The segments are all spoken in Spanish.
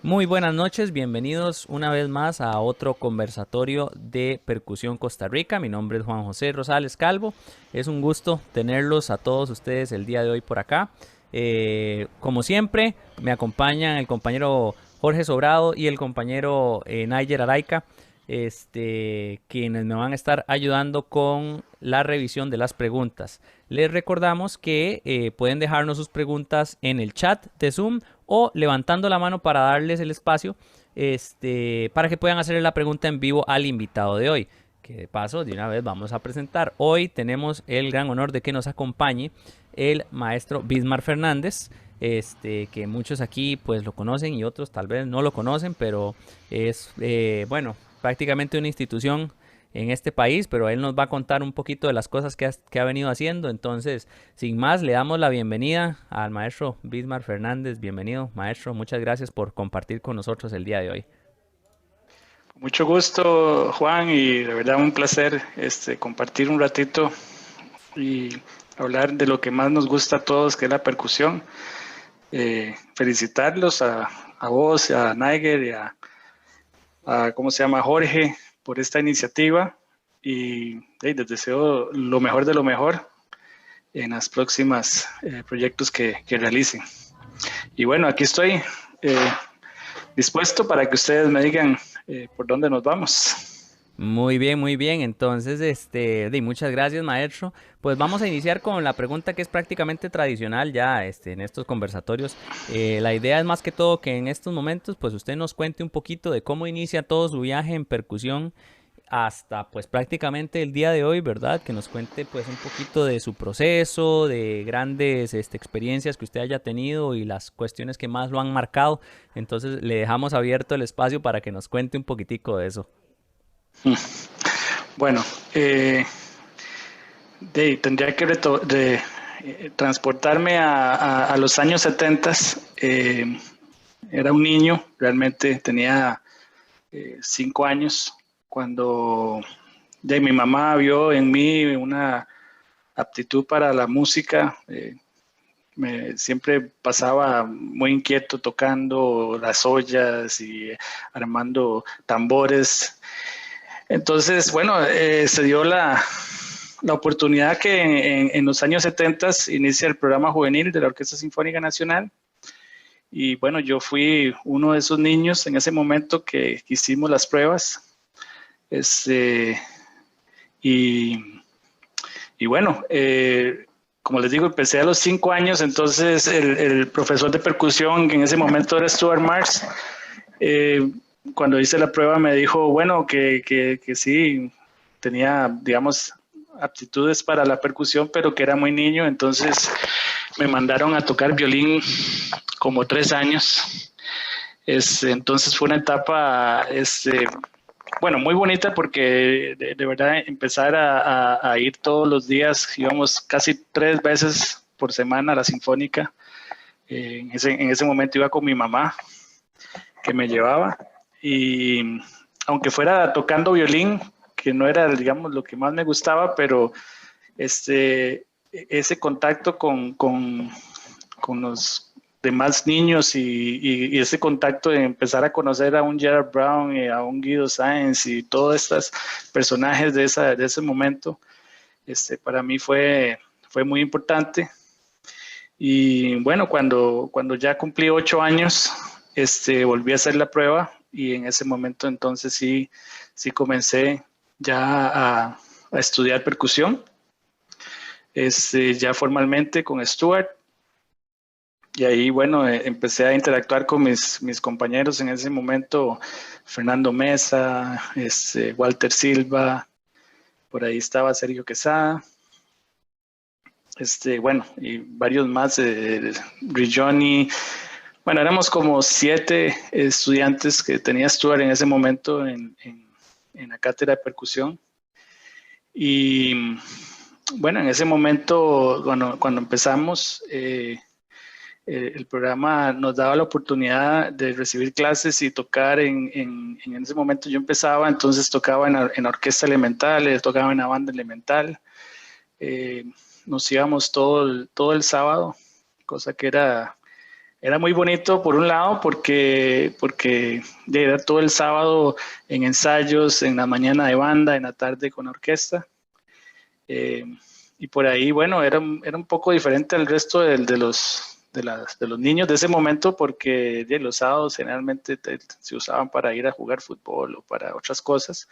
Muy buenas noches, bienvenidos una vez más a otro conversatorio de Percusión Costa Rica. Mi nombre es Juan José Rosales Calvo. Es un gusto tenerlos a todos ustedes el día de hoy por acá. Como siempre, me acompañan el compañero Jorge Sobrado y el compañero Niger Araica, quienes me van a estar ayudando con la revisión de las preguntas. Les recordamos que pueden dejarnos sus preguntas en el chat de Zoom o levantando la mano para darles el espacio para que puedan hacerle la pregunta en vivo al invitado de hoy. Que de paso, de una vez vamos a presentar. Hoy tenemos el gran honor de que nos acompañe el maestro Bismar Fernández, que muchos aquí pues lo conocen y otros tal vez no lo conocen, pero es, bueno, prácticamente una institución en este país, pero él nos va a contar un poquito de las cosas que ha venido haciendo. Entonces, sin más, le damos la bienvenida al maestro Bismar Fernández. Bienvenido, maestro. Muchas gracias por compartir con nosotros el día de hoy. Mucho gusto, Juan, y de verdad un placer compartir un ratito y hablar de lo que más nos gusta a todos, que es la percusión. Felicitarlos a vos, a Niger y ¿cómo se llama? Jorge, por esta iniciativa y les deseo lo mejor de lo mejor en las próximas proyectos que realicen. Y bueno, aquí estoy dispuesto para que ustedes me digan por dónde nos vamos. Muy bien, muy bien. Entonces, muchas gracias, maestro. Pues vamos a iniciar con la pregunta que es prácticamente tradicional ya, en estos conversatorios. La idea es más que todo que en estos momentos, pues usted nos cuente un poquito de cómo inicia todo su viaje en percusión hasta, pues prácticamente el día de hoy, ¿verdad? Que nos cuente, pues, un poquito de su proceso, de grandes, experiencias que usted haya tenido y las cuestiones que más lo han marcado. Entonces, le dejamos abierto el espacio para que nos cuente un poquitico de eso. Bueno, tendría que transportarme a los años 70. Era un niño, realmente tenía 5 años, cuando mi mamá vio en mí una aptitud para la música. Siempre pasaba muy inquieto tocando las ollas y armando tambores. Entonces, bueno, se dio la oportunidad que en los años 70 inicia el programa juvenil de la Orquesta Sinfónica Nacional. Y bueno, yo fui uno de esos niños en ese momento que hicimos las pruebas. Este, y, y bueno, como les digo, empecé a los 5 años. Entonces el profesor de percusión, que en ese momento era Stuart Mars, eh, cuando hice la prueba me dijo, bueno, que sí, tenía, digamos, aptitudes para la percusión, pero que era muy niño. Entonces me mandaron a tocar violín como 3 años. Entonces fue una etapa, bueno, muy bonita, porque de verdad empezar a ir todos los días. Íbamos casi 3 veces por semana a la Sinfónica. En ese momento iba con mi mamá, que me llevaba, y aunque fuera tocando violín, que no era, digamos, lo que más me gustaba, pero ese contacto con los demás niños, y ese contacto de empezar a conocer a un Gerard Brown y a un Guido Sáenz y todos estos personajes de ese momento, para mí fue muy importante. Y bueno, cuando ya cumplí 8 años, volví a hacer la prueba, y en ese momento entonces sí comencé ya a estudiar percusión, ya formalmente con Stuart. Y ahí, bueno, empecé a interactuar con mis compañeros en ese momento: Fernando Mesa, Walter Silva, por ahí estaba Sergio Quesada, bueno, y varios más, Rigioni. Bueno, éramos como 7 estudiantes que tenía Stuart en ese momento en la cátedra de percusión. Y bueno, en ese momento, cuando empezamos, el programa nos daba la oportunidad de recibir clases y tocar en ese momento. Yo empezaba, entonces tocaba en la orquesta elemental, tocaba en la banda elemental. Eh, Nos íbamos todo el sábado, cosa que era era muy bonito por un lado porque era todo el sábado en ensayos, en la mañana de banda, en la tarde con orquesta. Eh, y por ahí, bueno, era un poco diferente al resto de los niños de ese momento porque los sábados generalmente se usaban para ir a jugar fútbol o para otras cosas.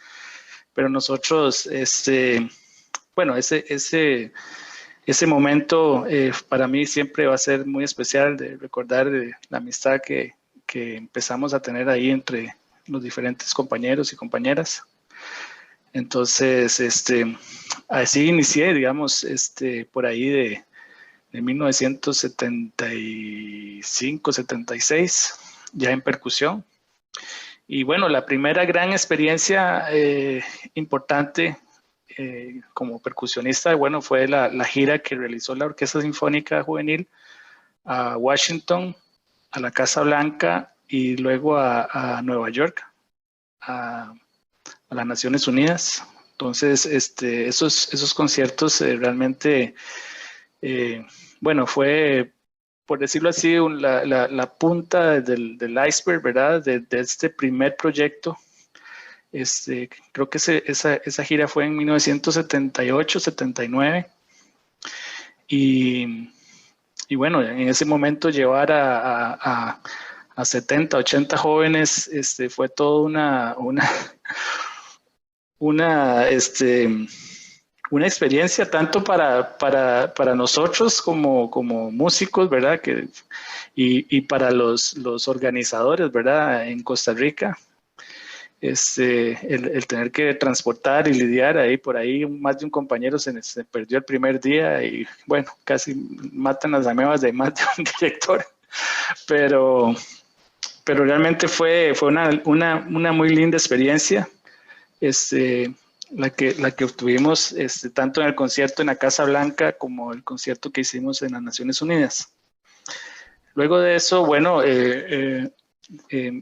Pero nosotros, bueno, ese momento para mí siempre va a ser muy especial de recordar la amistad que empezamos a tener ahí entre los diferentes compañeros y compañeras. Entonces, así inicié, digamos, por ahí de 1975, 76, ya en percusión. Y bueno, la primera gran experiencia importante como percusionista, bueno, fue la gira que realizó la Orquesta Sinfónica Juvenil a Washington, a la Casa Blanca y luego a Nueva York, a las Naciones Unidas. Entonces, esos conciertos realmente, bueno, fue, por decirlo así, la punta del iceberg, ¿verdad? De este primer proyecto. Creo que esa gira fue en 1978, 79. Y bueno, en ese momento llevar a 70, 80 jóvenes fue todo una, una experiencia tanto para nosotros como músicos, ¿verdad? Y para los organizadores, ¿verdad? En Costa Rica. El tener que transportar y lidiar ahí, por ahí más de un compañero se perdió el primer día y bueno, casi matan las amebas de más de un director, pero, pero realmente fue una muy linda experiencia, la que obtuvimos tanto en el concierto en la Casa Blanca como el concierto que hicimos en las Naciones Unidas. Luego de eso, bueno,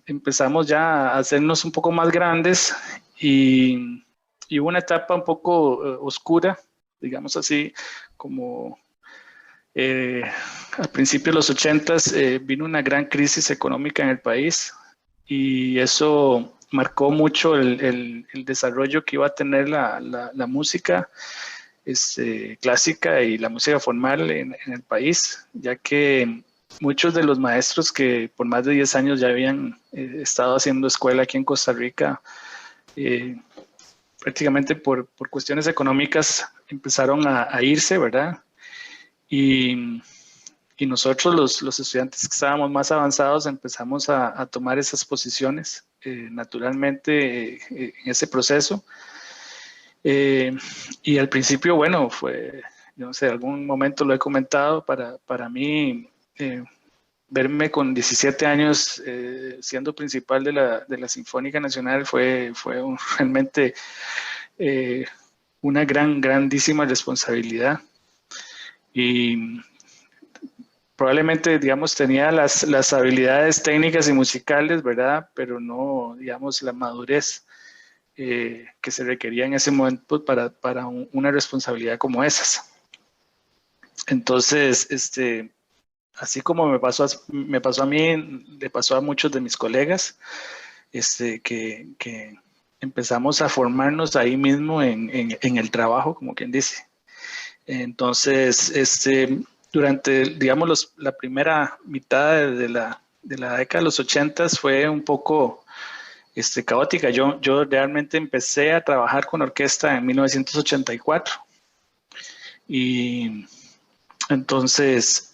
empezamos ya a hacernos un poco más grandes y hubo una etapa un poco oscura, digamos así, como al principio de los 80s vino una gran crisis económica en el país y eso marcó mucho el desarrollo que iba a tener la música clásica y la música formal en el país, ya que muchos de los maestros que por más de 10 años ya habían estado haciendo escuela aquí en Costa Rica, prácticamente por cuestiones económicas empezaron a irse, ¿verdad? Y nosotros, los estudiantes que estábamos más avanzados, empezamos a tomar esas posiciones naturalmente en ese proceso. Y al principio, bueno, fue, no sé, algún momento lo he comentado, para mí verme con 17 años siendo principal de la Sinfónica Nacional fue realmente una grandísima responsabilidad. Y probablemente, digamos, tenía las habilidades técnicas y musicales, ¿verdad? Pero no, digamos, la madurez que se requería en ese momento para una responsabilidad como esas. Entonces, así como me pasó a mí, le pasó a muchos de mis colegas, que empezamos a formarnos ahí mismo en el trabajo, como quien dice. Entonces, durante, digamos, la primera mitad de la década de los 80s fue un poco caótica. Yo realmente empecé a trabajar con orquesta en 1984 y entonces,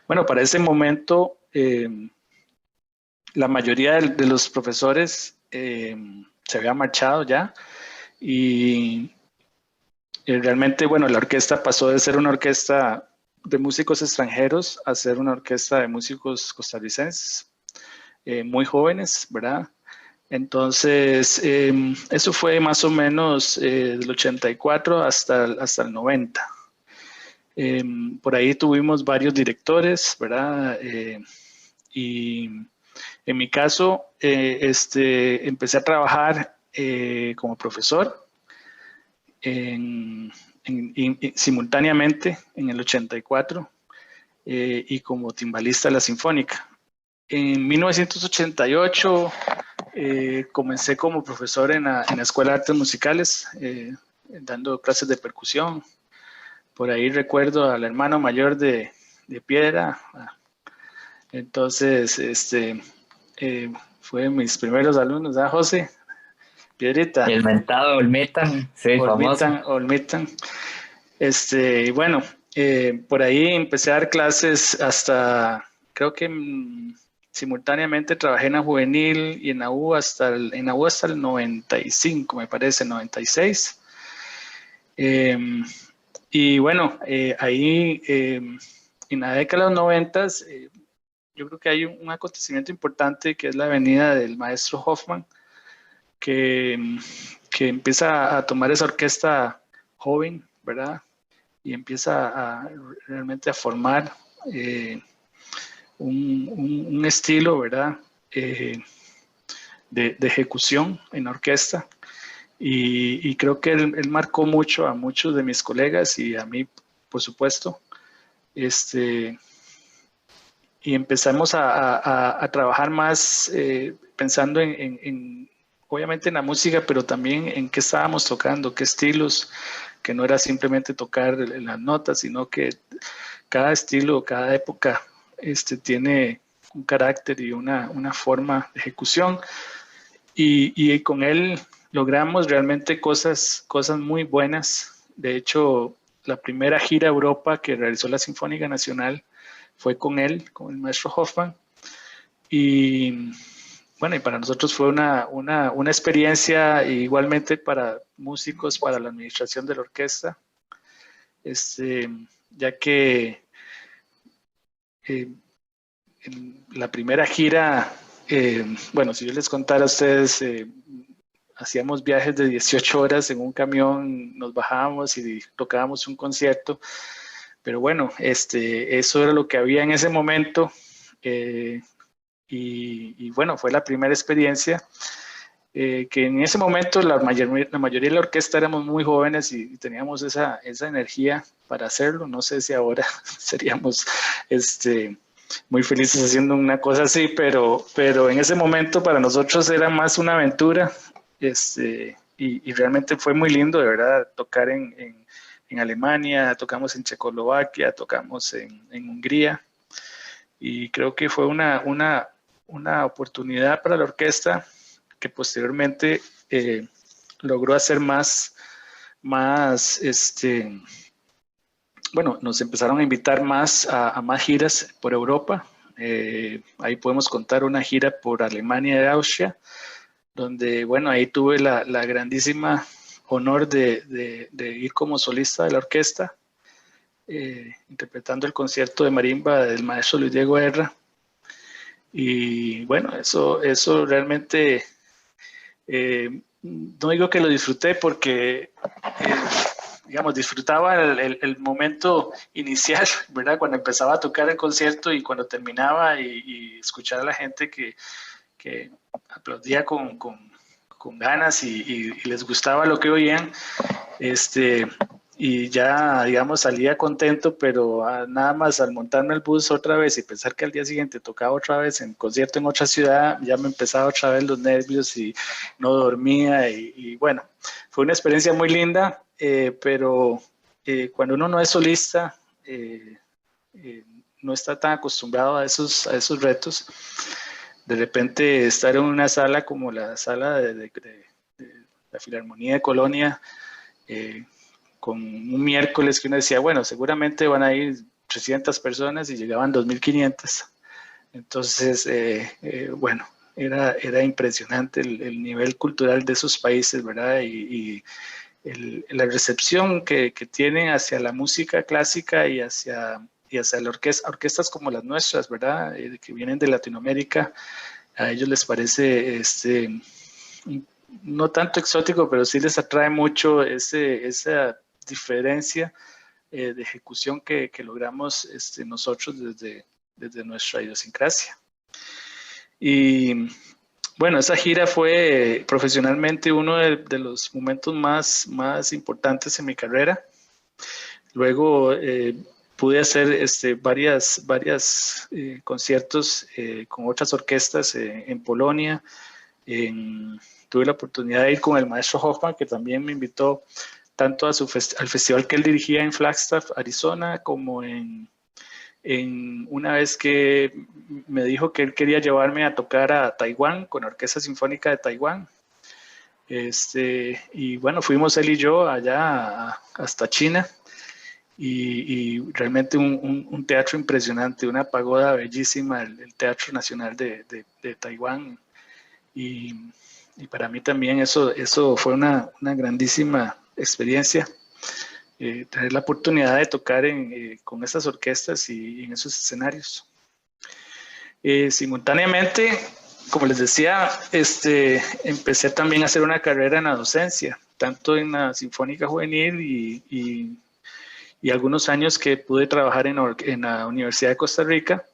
bueno, para ese momento la mayoría de los profesores se había marchado ya y realmente, bueno, la orquesta pasó de ser una orquesta de músicos extranjeros a ser una orquesta de músicos costarricenses, muy jóvenes, ¿verdad? Entonces, eso fue más o menos del 84 hasta el 90. Por ahí tuvimos varios directores, ¿verdad? Y en mi caso, empecé a trabajar como profesor simultáneamente en el 84. y como timbalista de la Sinfónica. En 1988 comencé como profesor en la Escuela de Artes Musicales, dando clases de percusión. Por ahí recuerdo al hermano mayor de Piedra. Entonces, fue mis primeros alumnos, ¿ah, José? Piedrita. El mentado Olmetan, sí, famoso. Olmitan. Y bueno, por ahí empecé a dar clases hasta, creo que simultáneamente trabajé en la juvenil y en la U en la U hasta el 95, me parece, 96. Y bueno, ahí en la década de los 90, yo creo que hay un acontecimiento importante que es la venida del maestro Hoffman, que empieza a tomar esa orquesta joven, ¿verdad? Y empieza realmente a formar un estilo, ¿verdad? De ejecución en orquesta. Y creo que él marcó mucho a muchos de mis colegas y a mí, por supuesto. Y empezamos a trabajar más pensando obviamente en la música, pero también en qué estábamos tocando, qué estilos, que no era simplemente tocar las notas, sino que cada estilo, cada época tiene un carácter y una forma de ejecución. Y con él logramos realmente cosas muy buenas. De hecho, la primera gira a Europa que realizó la Sinfónica Nacional fue con él, con el maestro Hoffman. Y bueno, y para nosotros fue una experiencia, igualmente para músicos, para la administración de la orquesta, ya que en la primera gira, bueno, si yo les contara a ustedes, hacíamos viajes de 18 horas en un camión, nos bajábamos y tocábamos un concierto, pero bueno, eso era lo que había en ese momento. Y bueno, fue la primera experiencia que en ese momento la mayoría de la orquesta éramos muy jóvenes y teníamos esa energía para hacerlo. No sé si ahora seríamos muy felices haciendo una cosa así, pero en ese momento para nosotros era más una aventura, y realmente fue muy lindo, de verdad, tocar en Alemania, tocamos en Checoslovaquia, tocamos en Hungría, y creo que fue una oportunidad para la orquesta que posteriormente logró hacer más, bueno, nos empezaron a invitar más a más giras por Europa. Ahí podemos contar una gira por Alemania y Austria, donde, bueno, ahí tuve la grandísima honor de ir como solista de la orquesta, interpretando el concierto de marimba del maestro Luis Diego Guerra. Y bueno, eso realmente, no digo que lo disfruté porque, digamos, disfrutaba el momento inicial, ¿verdad? Cuando empezaba a tocar el concierto y cuando terminaba y escuchar a la gente que aplaudía con ganas y les gustaba lo que oían, y ya, digamos, salía contento, pero nada más al montarme al bus otra vez y pensar que al día siguiente tocaba otra vez en concierto en otra ciudad, ya me empezaba otra vez los nervios y no dormía y bueno, fue una experiencia muy linda, pero cuando uno no es solista, no está tan acostumbrado a esos retos. De repente estar en una sala como la sala de la Filarmonía de Colonia, con un miércoles que uno decía, bueno, seguramente van a ir 300 personas y llegaban 2.500. Entonces, bueno, era impresionante el nivel cultural de esos países, ¿verdad? Y la recepción que tienen hacia la música clásica y hacia la orquestas como las nuestras, ¿verdad? Que vienen de Latinoamérica, a ellos les parece no tanto exótico, pero sí les atrae mucho esa diferencia de ejecución que logramos nosotros desde nuestra idiosincrasia. Y bueno, esa gira fue profesionalmente uno de los momentos más importantes en mi carrera. Luego pude hacer varias conciertos con otras orquestas en Polonia. Tuve la oportunidad de ir con el maestro Hoffman, que también me invitó tanto al festival que él dirigía en Flagstaff, Arizona, como en una vez que me dijo que él quería llevarme a tocar a Taiwán con la Orquesta Sinfónica de Taiwán. Y bueno, fuimos él y yo allá hasta China y realmente un teatro impresionante, una pagoda bellísima, el Teatro Nacional de Taiwán. Y para mí también eso fue una grandísima experiencia. Tener la oportunidad de tocar con esas orquestas y en esos escenarios. Simultáneamente, como les decía, empecé también a hacer una carrera en la docencia, tanto en la Sinfónica Juvenil y algunos años que pude trabajar en la Universidad de Costa Rica.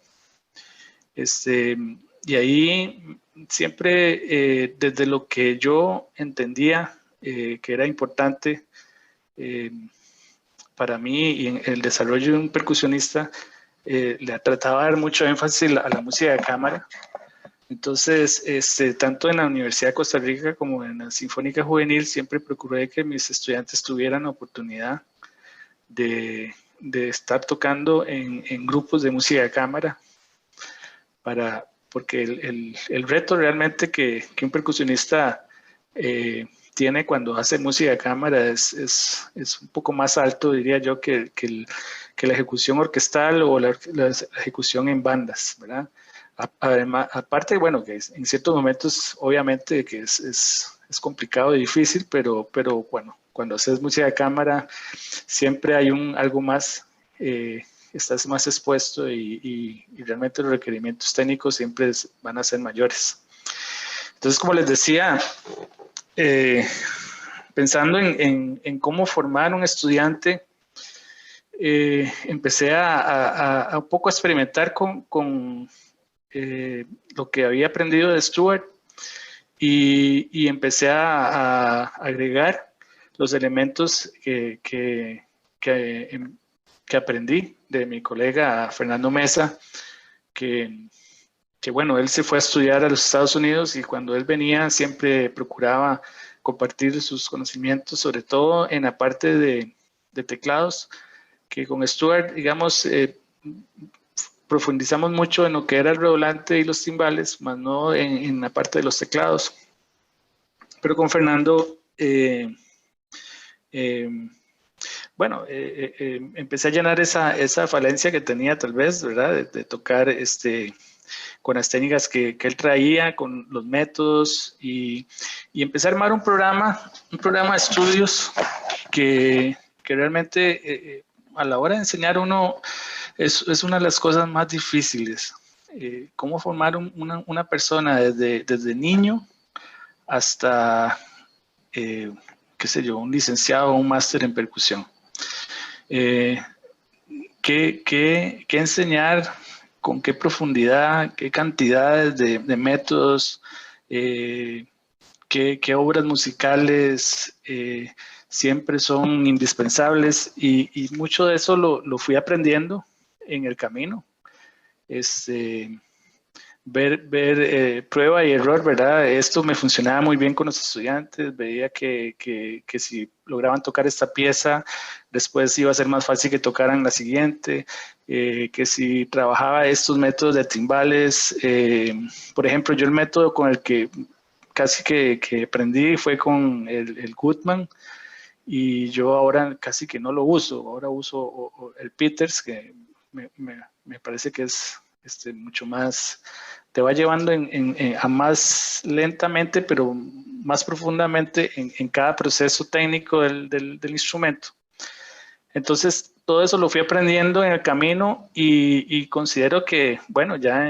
Y ahí siempre, desde lo que yo entendía que era importante para mí y en el desarrollo de un percusionista, le trataba de dar mucho énfasis a la música de cámara. Entonces, tanto en la Universidad de Costa Rica como en la Sinfónica Juvenil, siempre procuré que mis estudiantes tuvieran la oportunidad de estar tocando en grupos de música de cámara, porque el reto realmente que un percusionista tiene cuando hace música de cámara es un poco más alto, diría yo, que la ejecución orquestal o la ejecución en bandas, ¿verdad? Además, aparte, bueno, que en ciertos momentos obviamente que es complicado y difícil, pero bueno, cuando haces música de cámara siempre hay algo más, estás más expuesto y realmente los requerimientos técnicos siempre van a ser mayores. Entonces, como les decía, pensando en cómo formar un estudiante, empecé a un poco a experimentar con lo que había aprendido de Stuart y empecé a agregar los elementos que aprendí de mi colega Fernando Mesa, que bueno, él se fue a estudiar a los Estados Unidos y cuando él venía siempre procuraba compartir sus conocimientos, sobre todo en la parte de teclados, que con Stuart, digamos, profundizamos mucho en lo que era el redoblante y los timbales, más no en la parte de los teclados. Pero con Fernando, bueno, empecé a llenar esa falencia que tenía tal vez, ¿verdad? De tocar con las técnicas que él traía, con los métodos y empecé a armar un programa de estudios que realmente a la hora de enseñar uno es una de las cosas más difíciles. Cómo formar una persona desde niño hasta, qué sé yo, un licenciado o un máster en percusión. ¿Qué enseñar? ¿Con qué profundidad? ¿Qué cantidades de métodos? ¿Qué obras musicales siempre son indispensables? Y mucho de eso lo fui aprendiendo en el camino. Ver prueba y error, ¿verdad? Esto me funcionaba muy bien con los estudiantes, veía que si lograban tocar esta pieza, después iba a ser más fácil que tocaran la siguiente, que si trabajaba estos métodos de timbales, por ejemplo, yo el método con el que casi que aprendí fue con el Goodman, y yo ahora casi que no lo uso, ahora uso el Peters, que me parece que es mucho más, te va llevando a más lentamente, pero más profundamente en cada proceso técnico del instrumento. Entonces, todo eso lo fui aprendiendo en el camino y considero que, bueno, ya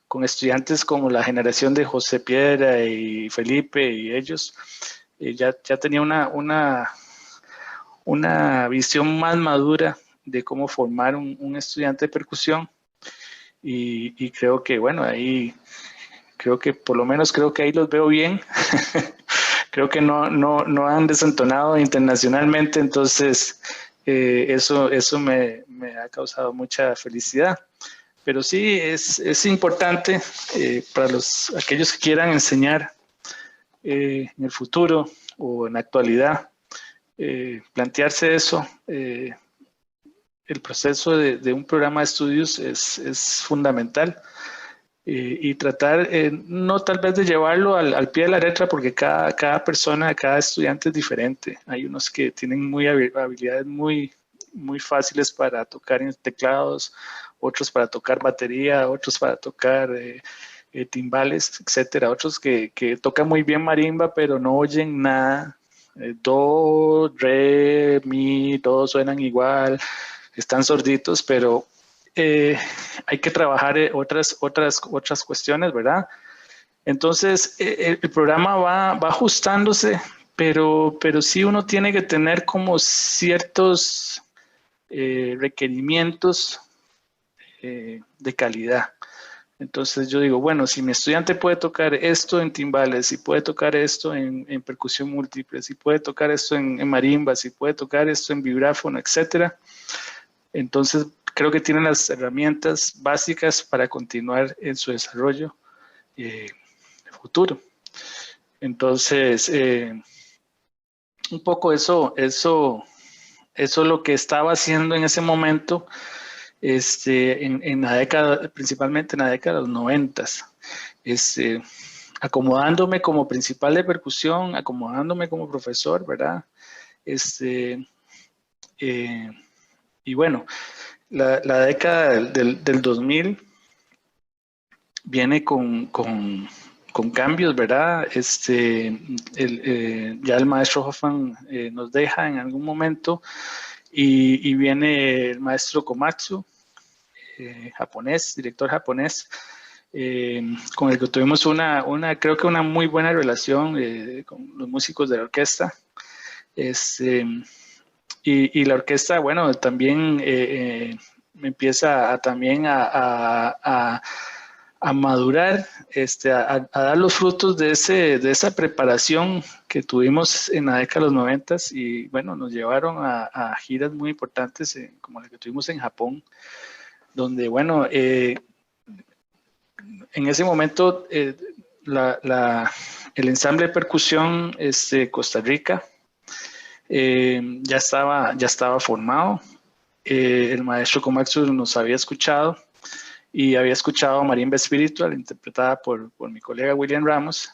con estudiantes como la generación de José Piedra y Felipe y ellos, ya tenía una visión más madura de cómo formar un estudiante de percusión y creo que, bueno, ahí por lo menos creo que ahí los veo bien. Creo que no han desentonado internacionalmente, entonces eso me ha causado mucha felicidad. Pero sí, es importante para aquellos que quieran enseñar en el futuro o en la actualidad, plantearse eso. El proceso de un programa de estudios es fundamental y tratar, no tal vez de llevarlo al pie de la letra, porque cada persona, cada estudiante es diferente. Hay unos que tienen habilidades muy fáciles para tocar en teclados, otros para tocar batería, otros para tocar timbales, etcétera. Otros que tocan muy bien marimba, pero no oyen nada. Do, re, mi, todos suenan igual, están sorditos, pero hay que trabajar otras cuestiones, ¿verdad? Entonces, el programa va ajustándose, pero sí uno tiene que tener como ciertos requerimientos de calidad. Entonces yo digo, bueno, si mi estudiante puede tocar esto en timbales, si puede tocar esto en percusión múltiple, si puede tocar esto en marimba, si puede tocar esto en vibráfono, etcétera, entonces creo que tienen las herramientas básicas para continuar en su desarrollo futuro. Entonces, un poco eso es lo que estaba haciendo en ese momento, en la década, principalmente en la década de los 90, acomodándome como principal de percusión, acomodándome como profesor, ¿verdad? Y bueno, la década del 2000 viene con cambios, ¿verdad? Ya el maestro Hoffman nos deja en algún momento y viene el maestro Komatsu, japonés, director japonés, con el que tuvimos creo que una muy buena relación con los músicos de la orquesta. Y la orquesta, bueno, también me empieza también a madurar, a dar los frutos de esa preparación que tuvimos en la década de los 90 y bueno, nos llevaron a giras muy importantes como la que tuvimos en Japón, donde bueno, en ese momento el ensamble de percusión Costa Rica ya estaba formado. El maestro Komatsu nos había escuchado y había escuchado Marimba Spiritual, interpretada por mi colega William Ramos,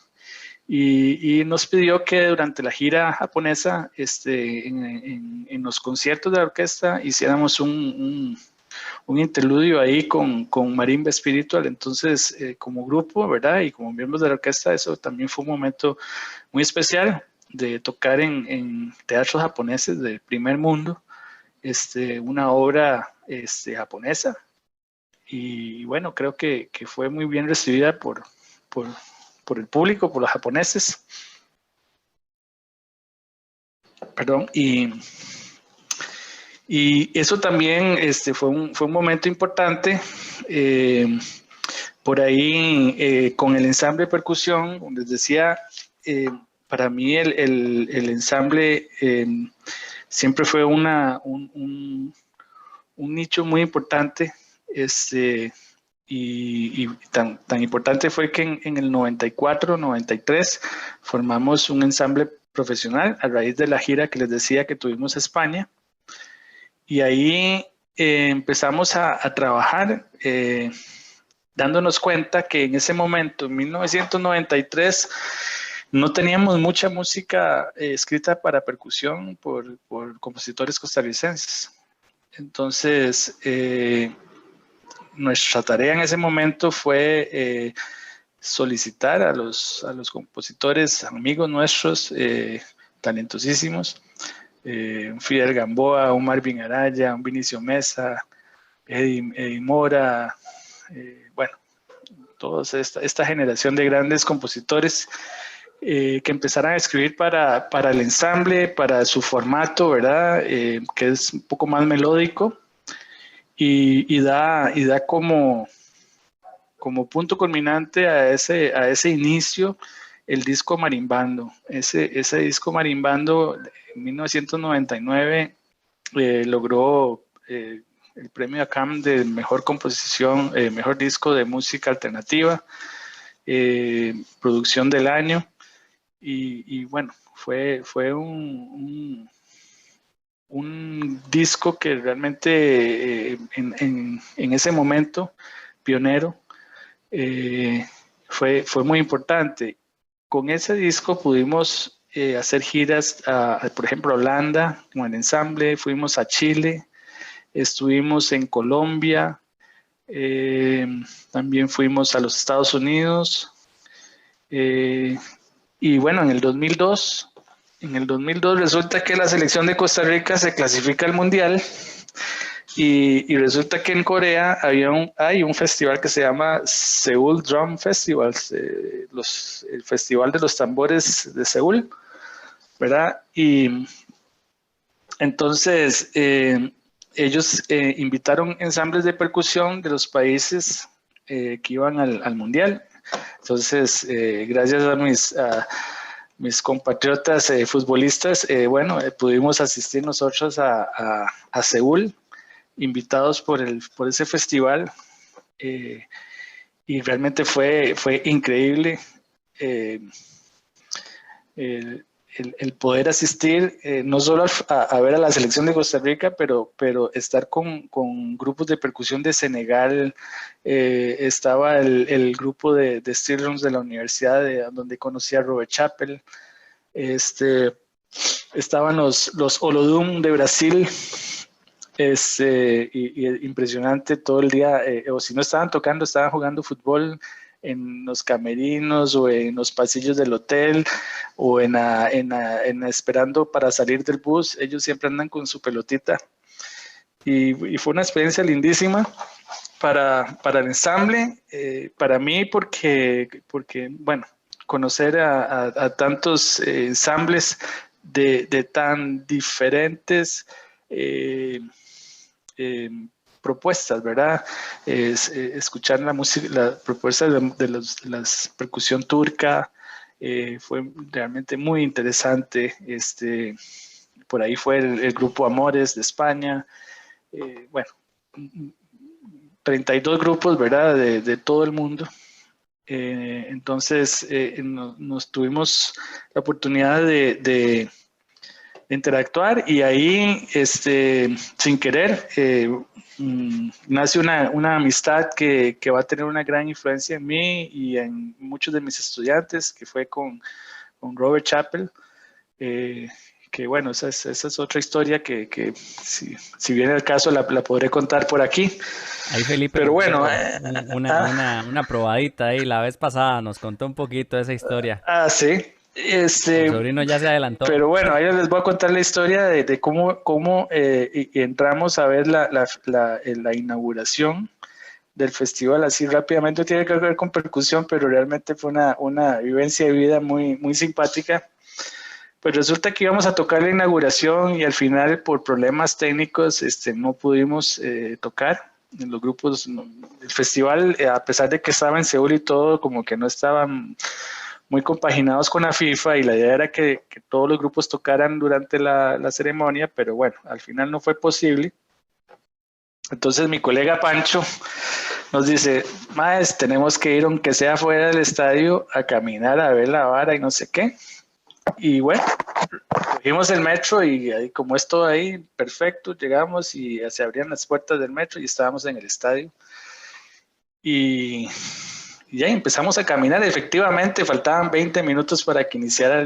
y nos pidió que durante la gira japonesa, en los conciertos de la orquesta, hiciéramos un interludio ahí con Marimba Spiritual. Entonces, como grupo, ¿verdad? Y como miembros de la orquesta, eso también fue un momento muy especial de tocar en teatros japoneses del primer mundo, una obra japonesa. Y bueno, creo que fue muy bien recibida por el público, por los japoneses. Perdón, y eso también fue un momento importante. Por ahí, con el ensamble de percusión, como les decía, para mí el ensamble siempre fue un nicho muy importante. Y tan importante fue que en el 94, 93 formamos un ensamble profesional a raíz de la gira que les decía que tuvimos a España, y ahí empezamos a trabajar, dándonos cuenta que en ese momento, en 1993, no teníamos mucha música escrita para percusión por compositores costarricenses. Entonces, nuestra tarea en ese momento fue solicitar a los compositores, amigos nuestros, talentosísimos, un Fidel Gamboa, un Marvin Araya, un Vinicio Mesa, Eddie Mora, bueno, toda esta generación de grandes compositores que empezaran a escribir para el ensamble, para su formato, ¿verdad? Que es un poco más melódico. Y da como punto culminante a ese inicio el disco Marimbando. Ese disco Marimbando en 1999 logró el premio ACAM de mejor composición, mejor disco de música alternativa, producción del año, y bueno, fue un disco que realmente en ese momento, pionero, fue muy importante. Con ese disco pudimos hacer giras por ejemplo, a Holanda con el ensamble, fuimos a Chile, estuvimos en Colombia, también fuimos a los Estados Unidos, y bueno, en el 2002 resulta que la selección de Costa Rica se clasifica al Mundial, y resulta que en Corea hay un festival que se llama Seoul Drum Festival, el Festival de los Tambores de Seúl, ¿verdad? Y entonces ellos invitaron ensambles de percusión de los países que iban al Mundial. Entonces, gracias a mis compatriotas futbolistas, bueno, pudimos asistir nosotros a Seúl, invitados por ese festival, y realmente fue increíble el poder asistir, no solo a ver a la selección de Costa Rica, pero estar con grupos de percusión de Senegal. Estaba el grupo de steel drums de la universidad, donde conocí a Robert Chappell. Estaban los Olodum de Brasil. Y impresionante todo el día, o si no estaban tocando, estaban jugando fútbol en los camerinos o en los pasillos del hotel, o esperando para salir del bus. Ellos siempre andan con su pelotita, y fue una experiencia lindísima para el ensamble, para mí, porque bueno, conocer a tantos ensambles de tan diferentes propuestas, ¿verdad? Escuchar la música, la propuesta de las percusión turca, fue realmente muy interesante. Por ahí fue el grupo Amores de España, bueno, 32 grupos, ¿verdad? De todo el mundo. Entonces nos tuvimos la oportunidad de interactuar, y ahí sin querer nace una amistad que va a tener una gran influencia en mí y en muchos de mis estudiantes, que fue con Robert Chappell, que bueno, esa es otra historia que si viene el caso la podré contar por aquí. Ahí Felipe, pero bueno, una probadita ahí, la vez pasada nos contó un poquito de esa historia. Sí. El sobrino ya se adelantó. Pero bueno, ahí les voy a contar la historia de cómo entramos a ver la inauguración del festival así rápidamente. Tiene que ver con percusión, pero realmente fue una vivencia de vida muy, muy simpática. Pues resulta que íbamos a tocar la inauguración, y al final, por problemas técnicos, no pudimos tocar en los grupos. El festival, a pesar de que estaba en Seúl y todo, como que no estaban muy compaginados con la FIFA, y la idea era que todos los grupos tocaran durante la ceremonia, pero bueno, al final no fue posible. Entonces mi colega Pancho nos dice: Maes, tenemos que ir, aunque sea fuera del estadio, a caminar a ver la vara y no sé qué. Y bueno, cogimos el metro, y ahí, como es todo ahí, perfecto, llegamos y se abrían las puertas del metro y estábamos en el estadio. Y ya empezamos a caminar. Efectivamente, faltaban 20 minutos para que iniciara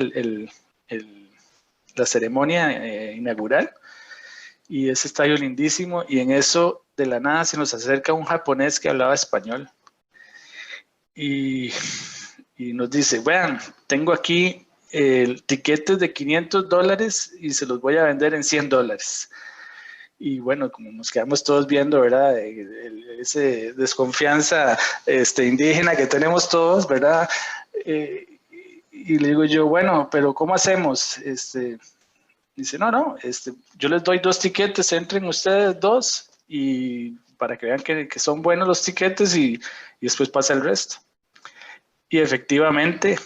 la ceremonia inaugural, y ese estadio lindísimo, y en eso de la nada se nos acerca un japonés que hablaba español, y nos dice: vean, tengo aquí tiquetes de $500 y se los voy a vender en $100. Y bueno, como nos quedamos todos viendo, ¿verdad? Ese desconfianza indígena que tenemos todos, ¿verdad? Y le digo yo: bueno, pero ¿cómo hacemos? Dice: no, yo les doy 2 tiquetes, entren ustedes 2, y para que vean que son buenos los tiquetes, y después pasa el resto. Y efectivamente,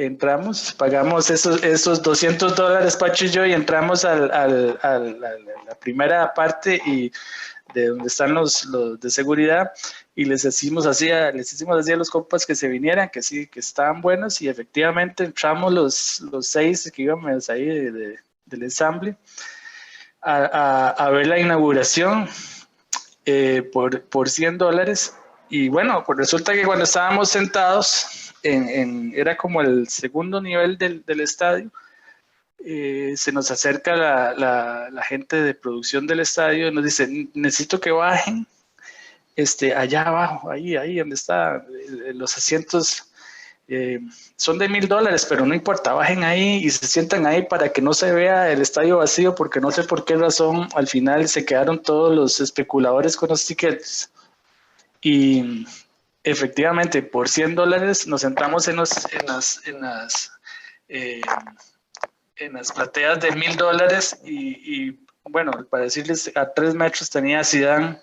entramos, pagamos esos $200, Pacho y yo, y entramos a la primera parte y de donde están los de seguridad, y les hicimos así a los compas que se vinieran, que sí, que estaban buenos, y efectivamente entramos los 6 que íbamos ahí del ensamble a ver la inauguración por $100. Y bueno, pues resulta que cuando estábamos sentados, era como el segundo nivel del estadio, se nos acerca la gente de producción del estadio y nos dice, necesito que bajen allá abajo, ahí donde están los asientos. Son de $1,000, pero no importa, bajen ahí y se sientan ahí para que no se vea el estadio vacío, porque no sé por qué razón al final se quedaron todos los especuladores con los tickets. Y efectivamente, por $100 nos sentamos en las plateas de $1,000 y bueno, para decirles, a 3 metros tenía Zidane,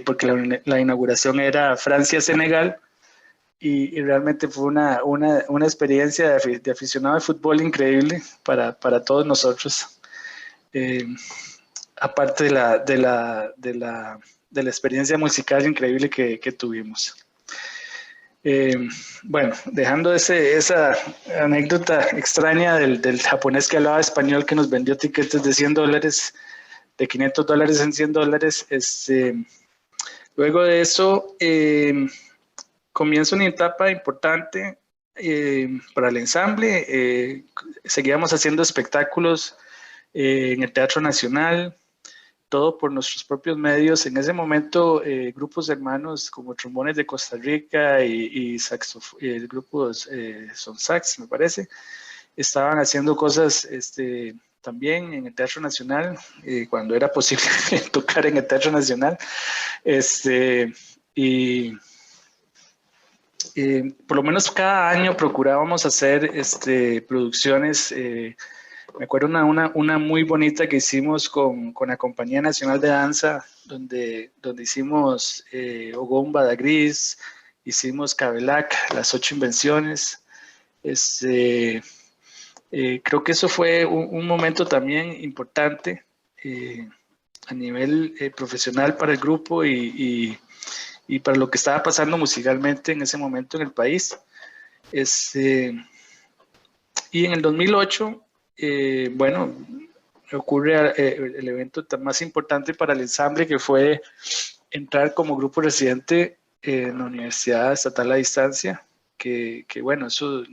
porque la inauguración era Francia-Senegal. Y realmente fue una experiencia de aficionado de fútbol increíble para todos nosotros. Aparte de la experiencia musical increíble que tuvimos. Bueno, dejando esa anécdota extraña del japonés que hablaba español, que nos vendió tiquetes de $100, de $500 en $100, luego de eso comienza una etapa importante para el ensamble. Seguíamos haciendo espectáculos en el Teatro Nacional, todo por nuestros propios medios. En ese momento, grupos hermanos como Trombones de Costa Rica y el grupo Son Sax, me parece, estaban haciendo cosas también en el Teatro Nacional, cuando era posible tocar en el Teatro Nacional. Por lo menos cada año procurábamos hacer producciones. Me acuerdo una muy bonita que hicimos con la Compañía Nacional de Danza, donde hicimos Ogón Badagris, hicimos Cabelac, Las 8 Invenciones. Creo que eso fue un momento también importante a nivel profesional para el grupo y para lo que estaba pasando musicalmente en ese momento en el país. Y en el 2008, bueno, ocurre el evento más importante para el ensamble, que fue entrar como grupo residente en la Universidad Estatal a Distancia, que bueno, eso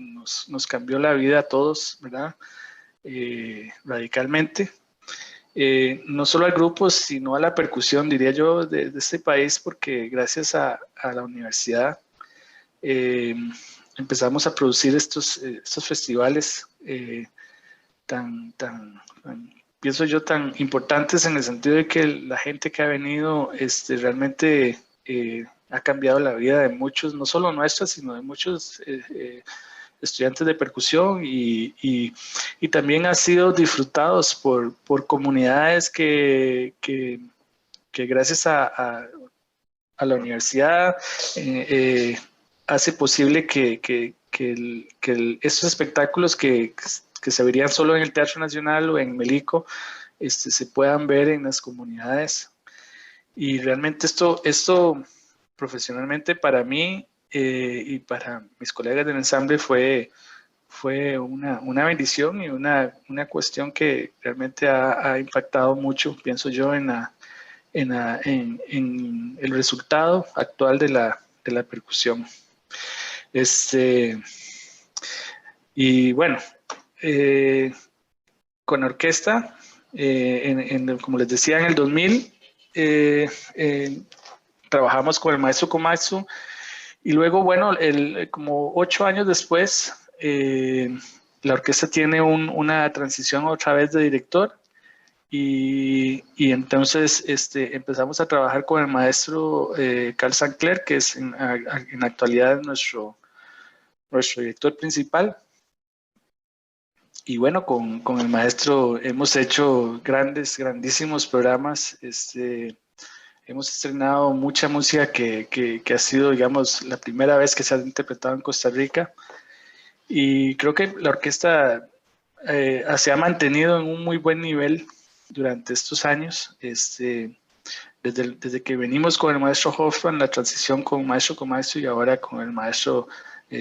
nos cambió la vida a todos, ¿verdad? Radicalmente. No solo al grupo, sino a la percusión, diría yo, de este país, porque gracias a la universidad empezamos a producir estos festivales pienso yo, tan importantes, en el sentido de que la gente que ha venido realmente ha cambiado la vida de muchos, no solo nuestras, sino de muchos estudiantes de percusión, y también han sido disfrutados por comunidades que gracias a la universidad hace posible que estos espectáculos que se verían solo en el Teatro Nacional o en Melico se puedan ver en las comunidades. Y realmente esto profesionalmente para mí y para mis colegas del ensamble fue una bendición y una cuestión que realmente ha impactado mucho, pienso yo, en el resultado actual de la percusión. Y bueno, con orquesta, como les decía, en el 2000 trabajamos con el maestro Komatsu, y luego, bueno, como 8 años después, la orquesta tiene una transición otra vez de director, y entonces empezamos a trabajar con el maestro Carl Sancler, que es en la actualidad nuestro director principal. Y bueno, con el maestro hemos hecho grandísimos programas. Hemos estrenado mucha música que ha sido, digamos, la primera vez que se ha interpretado en Costa Rica. Y creo que la orquesta se ha mantenido en un muy buen nivel durante estos años. Desde que venimos con el maestro Hoffman, la transición con maestro y ahora con el maestro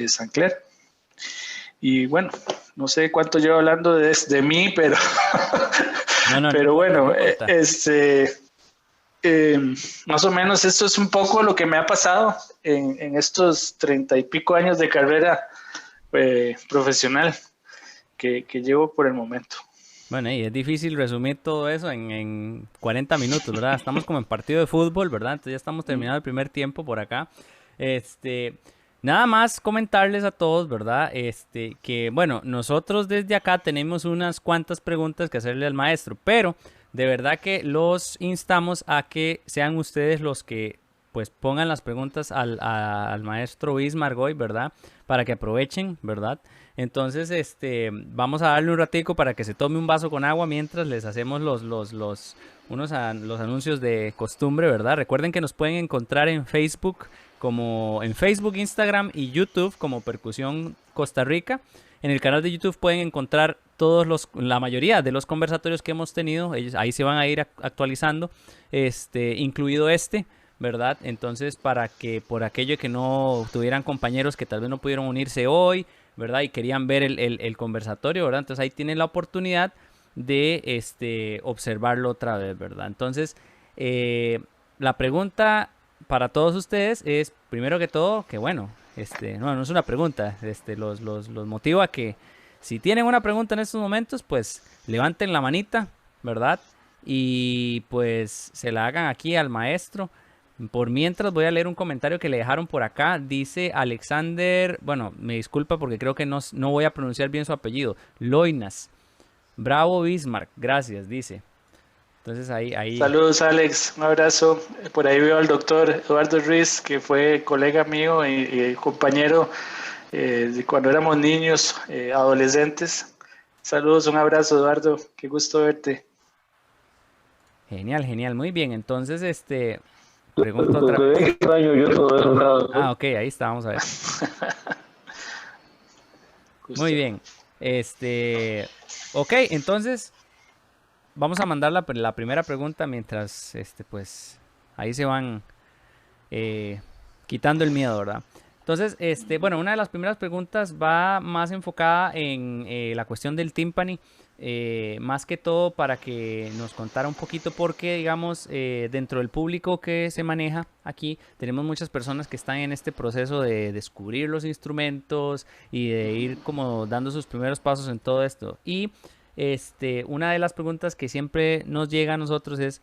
Sancler. Y bueno, no sé cuánto llevo hablando de mí, pero, No, no, no pero importa, no bueno, importa. más o menos esto es un poco lo que me ha pasado en estos 30 y pico años de carrera profesional que llevo por el momento. Bueno, y es difícil resumir todo eso en 40 minutos, ¿verdad? Estamos como en partido de fútbol, ¿verdad? Entonces ya estamos terminando el primer tiempo por acá. Este, nada más comentarles a todos, ¿verdad? Que bueno, nosotros desde acá tenemos unas cuantas preguntas que hacerle al maestro, pero de verdad que los instamos a que sean ustedes los que pues pongan las preguntas al maestro Ismar Goy, ¿verdad? Para que aprovechen, ¿verdad? Entonces, vamos a darle un ratico para que se tome un vaso con agua mientras les hacemos los anuncios de costumbre, ¿verdad? Recuerden que nos pueden encontrar en Facebook, Instagram y YouTube como Percusión Costa Rica. En el canal de YouTube pueden encontrar la mayoría de los conversatorios que hemos tenido. Ellos ahí se van a ir actualizando, incluido ¿verdad? Entonces, para que por aquello que no tuvieran compañeros que tal vez no pudieron unirse hoy, ¿verdad? Y querían ver el conversatorio, ¿verdad? Entonces ahí tienen la oportunidad de observarlo otra vez, ¿verdad? Entonces, la pregunta para todos ustedes es, primero que todo, que bueno, no es una pregunta, los motivo a que si tienen una pregunta en estos momentos, pues levanten la manita, ¿verdad? Y pues se la hagan aquí al maestro. Por mientras voy a leer un comentario que le dejaron por acá. Dice Alexander, bueno, me disculpa porque creo que no voy a pronunciar bien su apellido. Loinas. Bravo Bismarck, gracias, dice. Entonces ahí. Saludos, Alex, un abrazo. Por ahí veo al doctor Eduardo Ruiz, que fue colega mío y compañero de cuando éramos niños, adolescentes. Saludos, un abrazo, Eduardo. Qué gusto verte. Genial, genial, muy bien. Entonces, pregunto Te otra. extraño yo todo eso, Ah, ¿sabes? ok, ahí está, vamos a ver. Muy Gusto. bien. Ok, entonces vamos a mandar la primera pregunta mientras, pues, ahí se van quitando el miedo, ¿verdad? Entonces, bueno, una de las primeras preguntas va más enfocada en la cuestión del timpani, más que todo para que nos contara un poquito porque, digamos, dentro del público que se maneja aquí, tenemos muchas personas que están en este proceso de descubrir los instrumentos y de ir como dando sus primeros pasos en todo esto. Y una de las preguntas que siempre nos llega a nosotros es,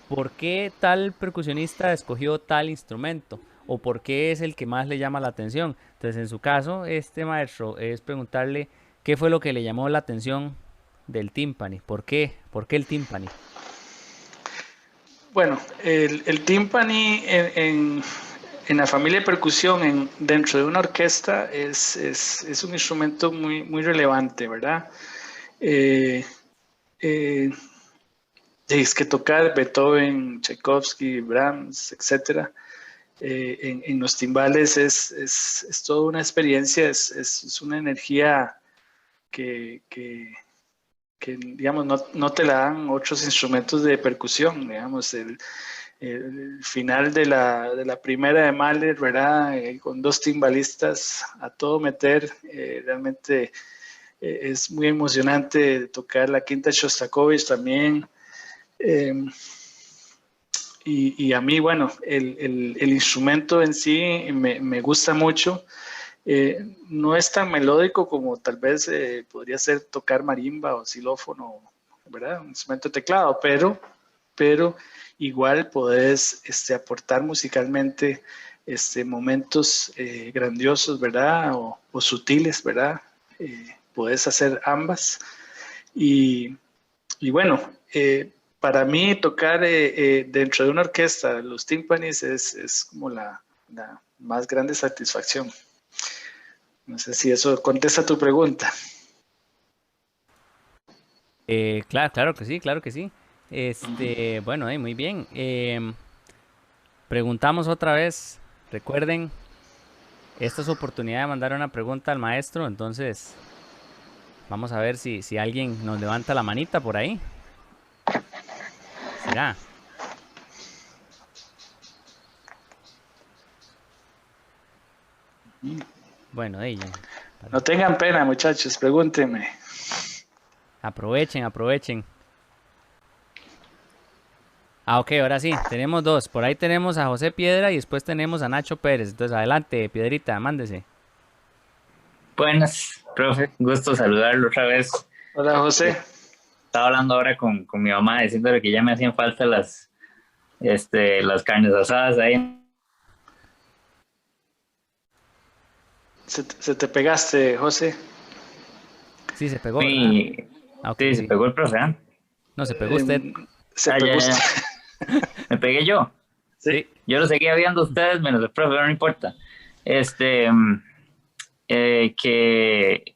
¿por qué tal percusionista escogió tal instrumento? ¿O por qué es el que más le llama la atención? Entonces, en su caso, este maestro es preguntarle qué fue lo que le llamó la atención del timpani. ¿Por qué? ¿Por qué el timpani? Bueno, el timpani en la familia de percusión, dentro de una orquesta, es un instrumento muy, muy relevante, ¿verdad? Eh, eh, es que tocar Beethoven, Tchaikovsky, Brahms, etcétera, en los timbales es toda una experiencia, es una energía que digamos, no te la dan otros instrumentos de percusión, digamos, el final de la primera de Mahler, ¿verdad? Con dos timbalistas a todo meter, realmente es muy emocionante tocar la quinta Shostakovich también. Eh, y a mí, bueno, el instrumento en sí me gusta mucho. No es tan melódico como tal vez podría ser tocar marimba o xilófono, ¿verdad? Un instrumento de teclado, pero igual podés aportar musicalmente momentos grandiosos, ¿verdad? O sutiles, ¿verdad? Podés hacer ambas. Y, y bueno, para mí tocar dentro de una orquesta los timpanis es como la más grande satisfacción. No sé si eso contesta tu pregunta. Claro, claro que sí, claro que sí. Bueno, muy bien. Preguntamos otra vez. Recuerden, esta es su oportunidad de mandar una pregunta al maestro, entonces vamos a ver si alguien nos levanta la manita por ahí. ¿Será? Bueno, de ella. No tengan pena, muchachos, pregúntenme. Aprovechen, aprovechen. Ok, ahora sí, tenemos dos. Por ahí tenemos a José Piedra y después tenemos a Nacho Pérez. Entonces, adelante, Piedrita, mándese. Buenas, profe, gusto saludarlo otra vez. Hola, José. Estaba hablando ahora con mi mamá diciéndole que ya me hacían falta las carnes asadas ahí. Se te pegaste, José. Sí, se pegó, ¿verdad? Y Ok, sí, se sí. pegó el profe, ¿eh? No, se pegó usted. Se Ya, pegó usted. ya. Me pegué yo. Sí. Sí. Yo lo seguía viendo a ustedes menos el profe, no importa. Este, que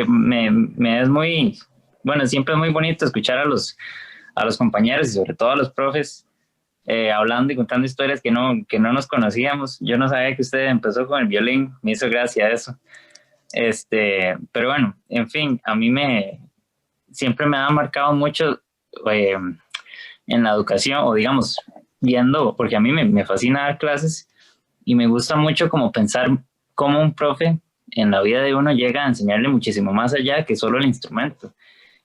me es muy, bueno, siempre es muy bonito escuchar a los compañeros y sobre todo a los profes hablando y contando historias que no nos conocíamos. Yo no sabía que usted empezó con el violín, me hizo gracia eso. Pero bueno, en fin, siempre me ha marcado mucho eh, en la educación, o digamos, viendo, porque a mí me fascina dar clases y me gusta mucho como pensar cómo un profe en la vida de uno llega a enseñarle muchísimo más allá que solo el instrumento.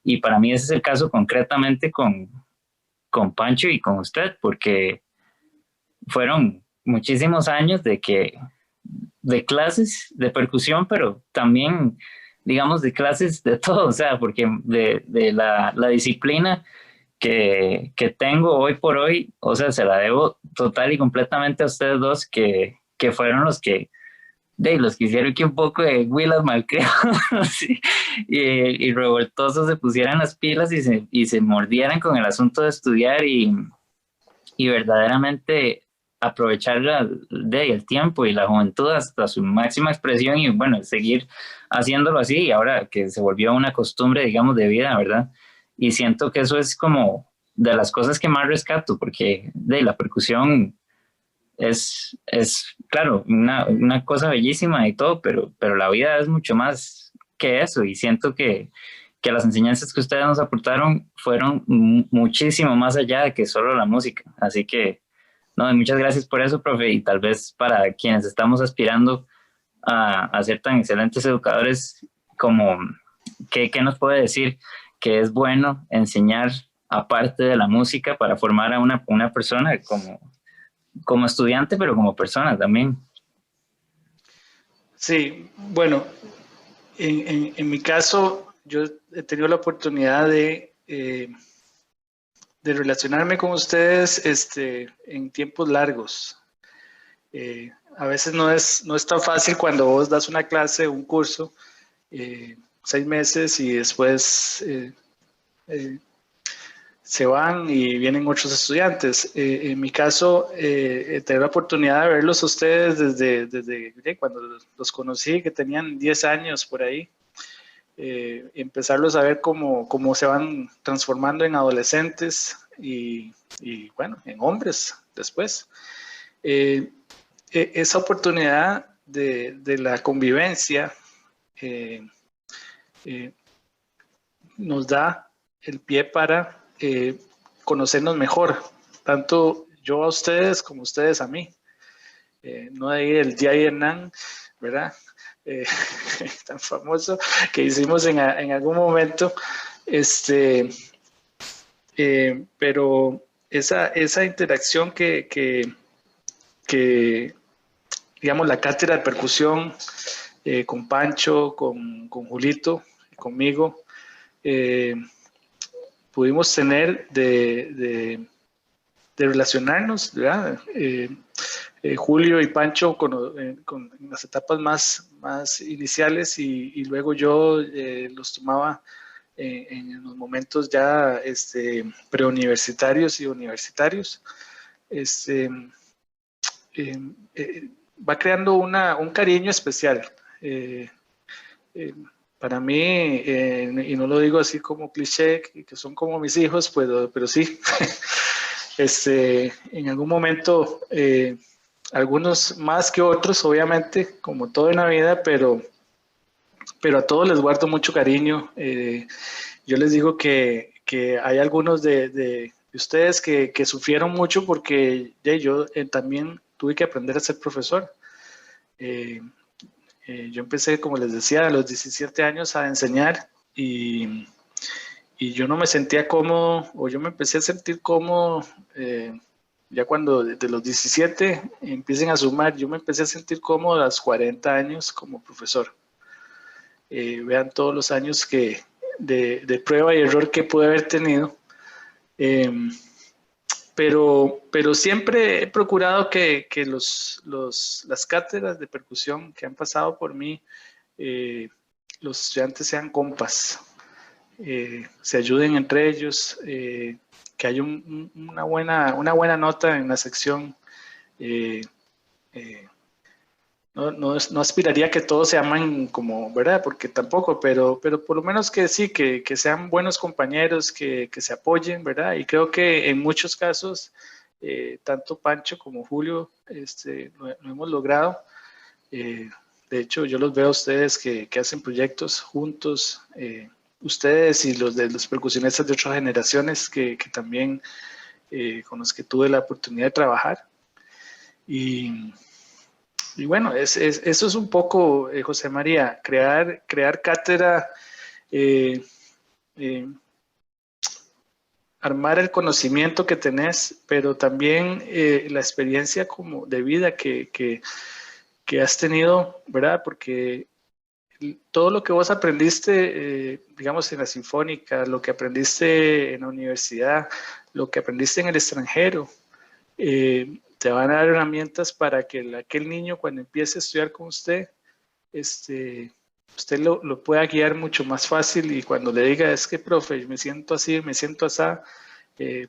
Y para mí ese es el caso concretamente con Pancho y con usted, porque fueron muchísimos años de clases de percusión, pero también, digamos, de clases de todo, o sea, porque de la disciplina que tengo hoy por hoy, o sea, se la debo total y completamente a ustedes dos, que fueron los que hicieron que un poco de Willas malcriados y revoltosos se pusieran las pilas y se mordieran con el asunto de estudiar y verdaderamente aprovechar el tiempo y la juventud hasta su máxima expresión y bueno, seguir haciéndolo así y ahora que se volvió una costumbre, digamos, de vida, ¿verdad? Y siento que eso es como de las cosas que más rescato, porque la percusión es claro, una cosa bellísima y todo, pero la vida es mucho más que eso y siento que las enseñanzas que ustedes nos aportaron fueron muchísimo más allá de que solo la música. Así que, no, muchas gracias por eso, profe, y tal vez para quienes estamos aspirando a ser tan excelentes educadores como, ¿qué nos puede decir que es bueno enseñar aparte de la música para formar a una persona como estudiante, pero como persona también? Sí, bueno, en mi caso, yo he tenido la oportunidad de relacionarme con ustedes en tiempos largos. A veces no es tan fácil cuando vos das una clase, un curso, 6 meses y después se van y vienen otros estudiantes. En mi caso, tener la oportunidad de verlos a ustedes desde cuando los conocí, que tenían 10 años por ahí, empezarlos a ver cómo se van transformando en adolescentes y bueno, en hombres después. Esa oportunidad de la convivencia nos da el pie para conocernos mejor, tanto yo a ustedes como ustedes a mí. No de ahí el Día y Hernán, ¿verdad? Tan famoso que hicimos en algún momento, pero esa interacción que digamos, la cátedra de percusión con Pancho, con Julito, conmigo, pudimos tener de relacionarnos, ¿verdad? Julio y Pancho con las etapas más iniciales y luego yo los tomaba en los momentos ya preuniversitarios y universitarios. Va creando un cariño especial. Para mí, y no lo digo así como cliché, que son como mis hijos, pero sí, en algún momento algunos más que otros, obviamente, como todo en la vida, pero a todos les guardo mucho cariño. Yo les digo que hay algunos de ustedes que sufrieron mucho porque yo también tuve que aprender a ser profesor. Eh, yo empecé, como les decía, a los 17 años a enseñar y yo no me sentía cómodo, o yo me empecé a sentir cómodo ya cuando de los 17 empiecen a sumar, yo me empecé a sentir cómodo a los 40 años como profesor. Vean todos los años de prueba y error que pude haber tenido. Eh, pero siempre he procurado que las cátedras de percusión que han pasado por mí, los estudiantes sean compas, se ayuden entre ellos, que haya una buena nota en la sección. Eh, eh, no aspiraría que todos se aman como, ¿verdad? Porque tampoco, pero por lo menos que sí, que sean buenos compañeros, que se apoyen, ¿verdad? Y creo que en muchos casos, tanto Pancho como Julio, lo hemos logrado. De hecho, yo los veo a ustedes que hacen proyectos juntos, ustedes y los de los percusionistas de otras generaciones que también con los que tuve la oportunidad de trabajar. Y bueno, eso es un poco, José María, crear cátedra, eh, eh, armar el conocimiento que tenés, pero también la experiencia como de vida que has tenido, ¿verdad? Porque todo lo que vos aprendiste, digamos, en la Sinfónica, lo que aprendiste en la universidad, lo que aprendiste en el extranjero, te van a dar herramientas para que aquel niño cuando empiece a estudiar con usted, usted lo pueda guiar mucho más fácil y cuando le diga, es que, profe, me siento así, me siento así,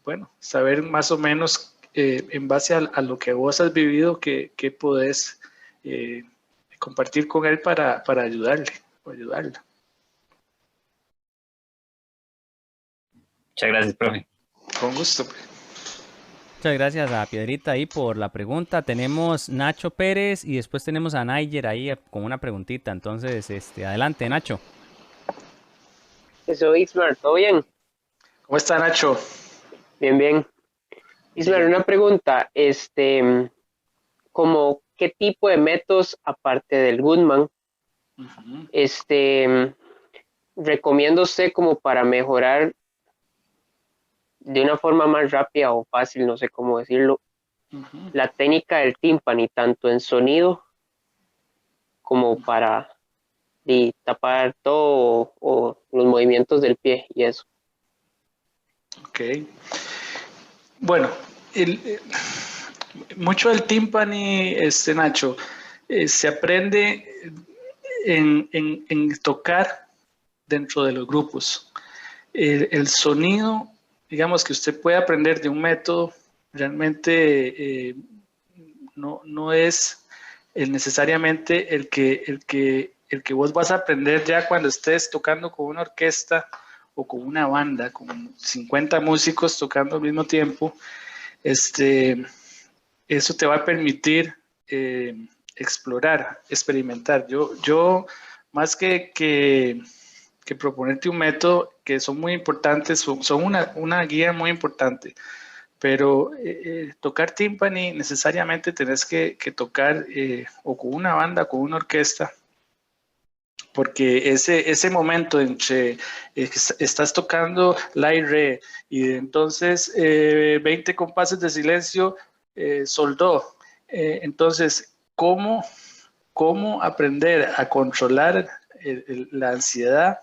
bueno, saber más o menos en base a lo que vos has vivido, que podés compartir con él para ayudarle o ayudarla. Muchas gracias, profe. Con gusto. Muchas gracias a Piedrita ahí por la pregunta. Tenemos Nacho Pérez y después tenemos a Niger ahí con una preguntita. Entonces, adelante, Nacho. Eso, Ismar, ¿todo bien? ¿Cómo está, Nacho? Bien, bien. Ismar, una pregunta, como qué tipo de métodos, aparte del Goodman, recomienda usted como para mejorar de una forma más rápida o fácil, no sé cómo decirlo, la técnica del timpani, tanto en sonido como para tapar todo o los movimientos del pie y eso? Ok. Bueno, mucho del timpani, Nacho, se aprende en tocar dentro de los grupos. El sonido, digamos, que usted puede aprender de un método, realmente no es necesariamente el que vos vas a aprender ya cuando estés tocando con una orquesta o con una banda, con 50 músicos tocando al mismo tiempo. Eso te va a permitir explorar, experimentar. Yo más que proponerte un método, que son muy importantes, son una guía muy importante, pero tocar timpani necesariamente tenés que tocar o con una banda, con una orquesta, porque ese momento entre estás tocando la y re y entonces 20 compases de silencio, sol do, entonces ¿cómo aprender a controlar la ansiedad,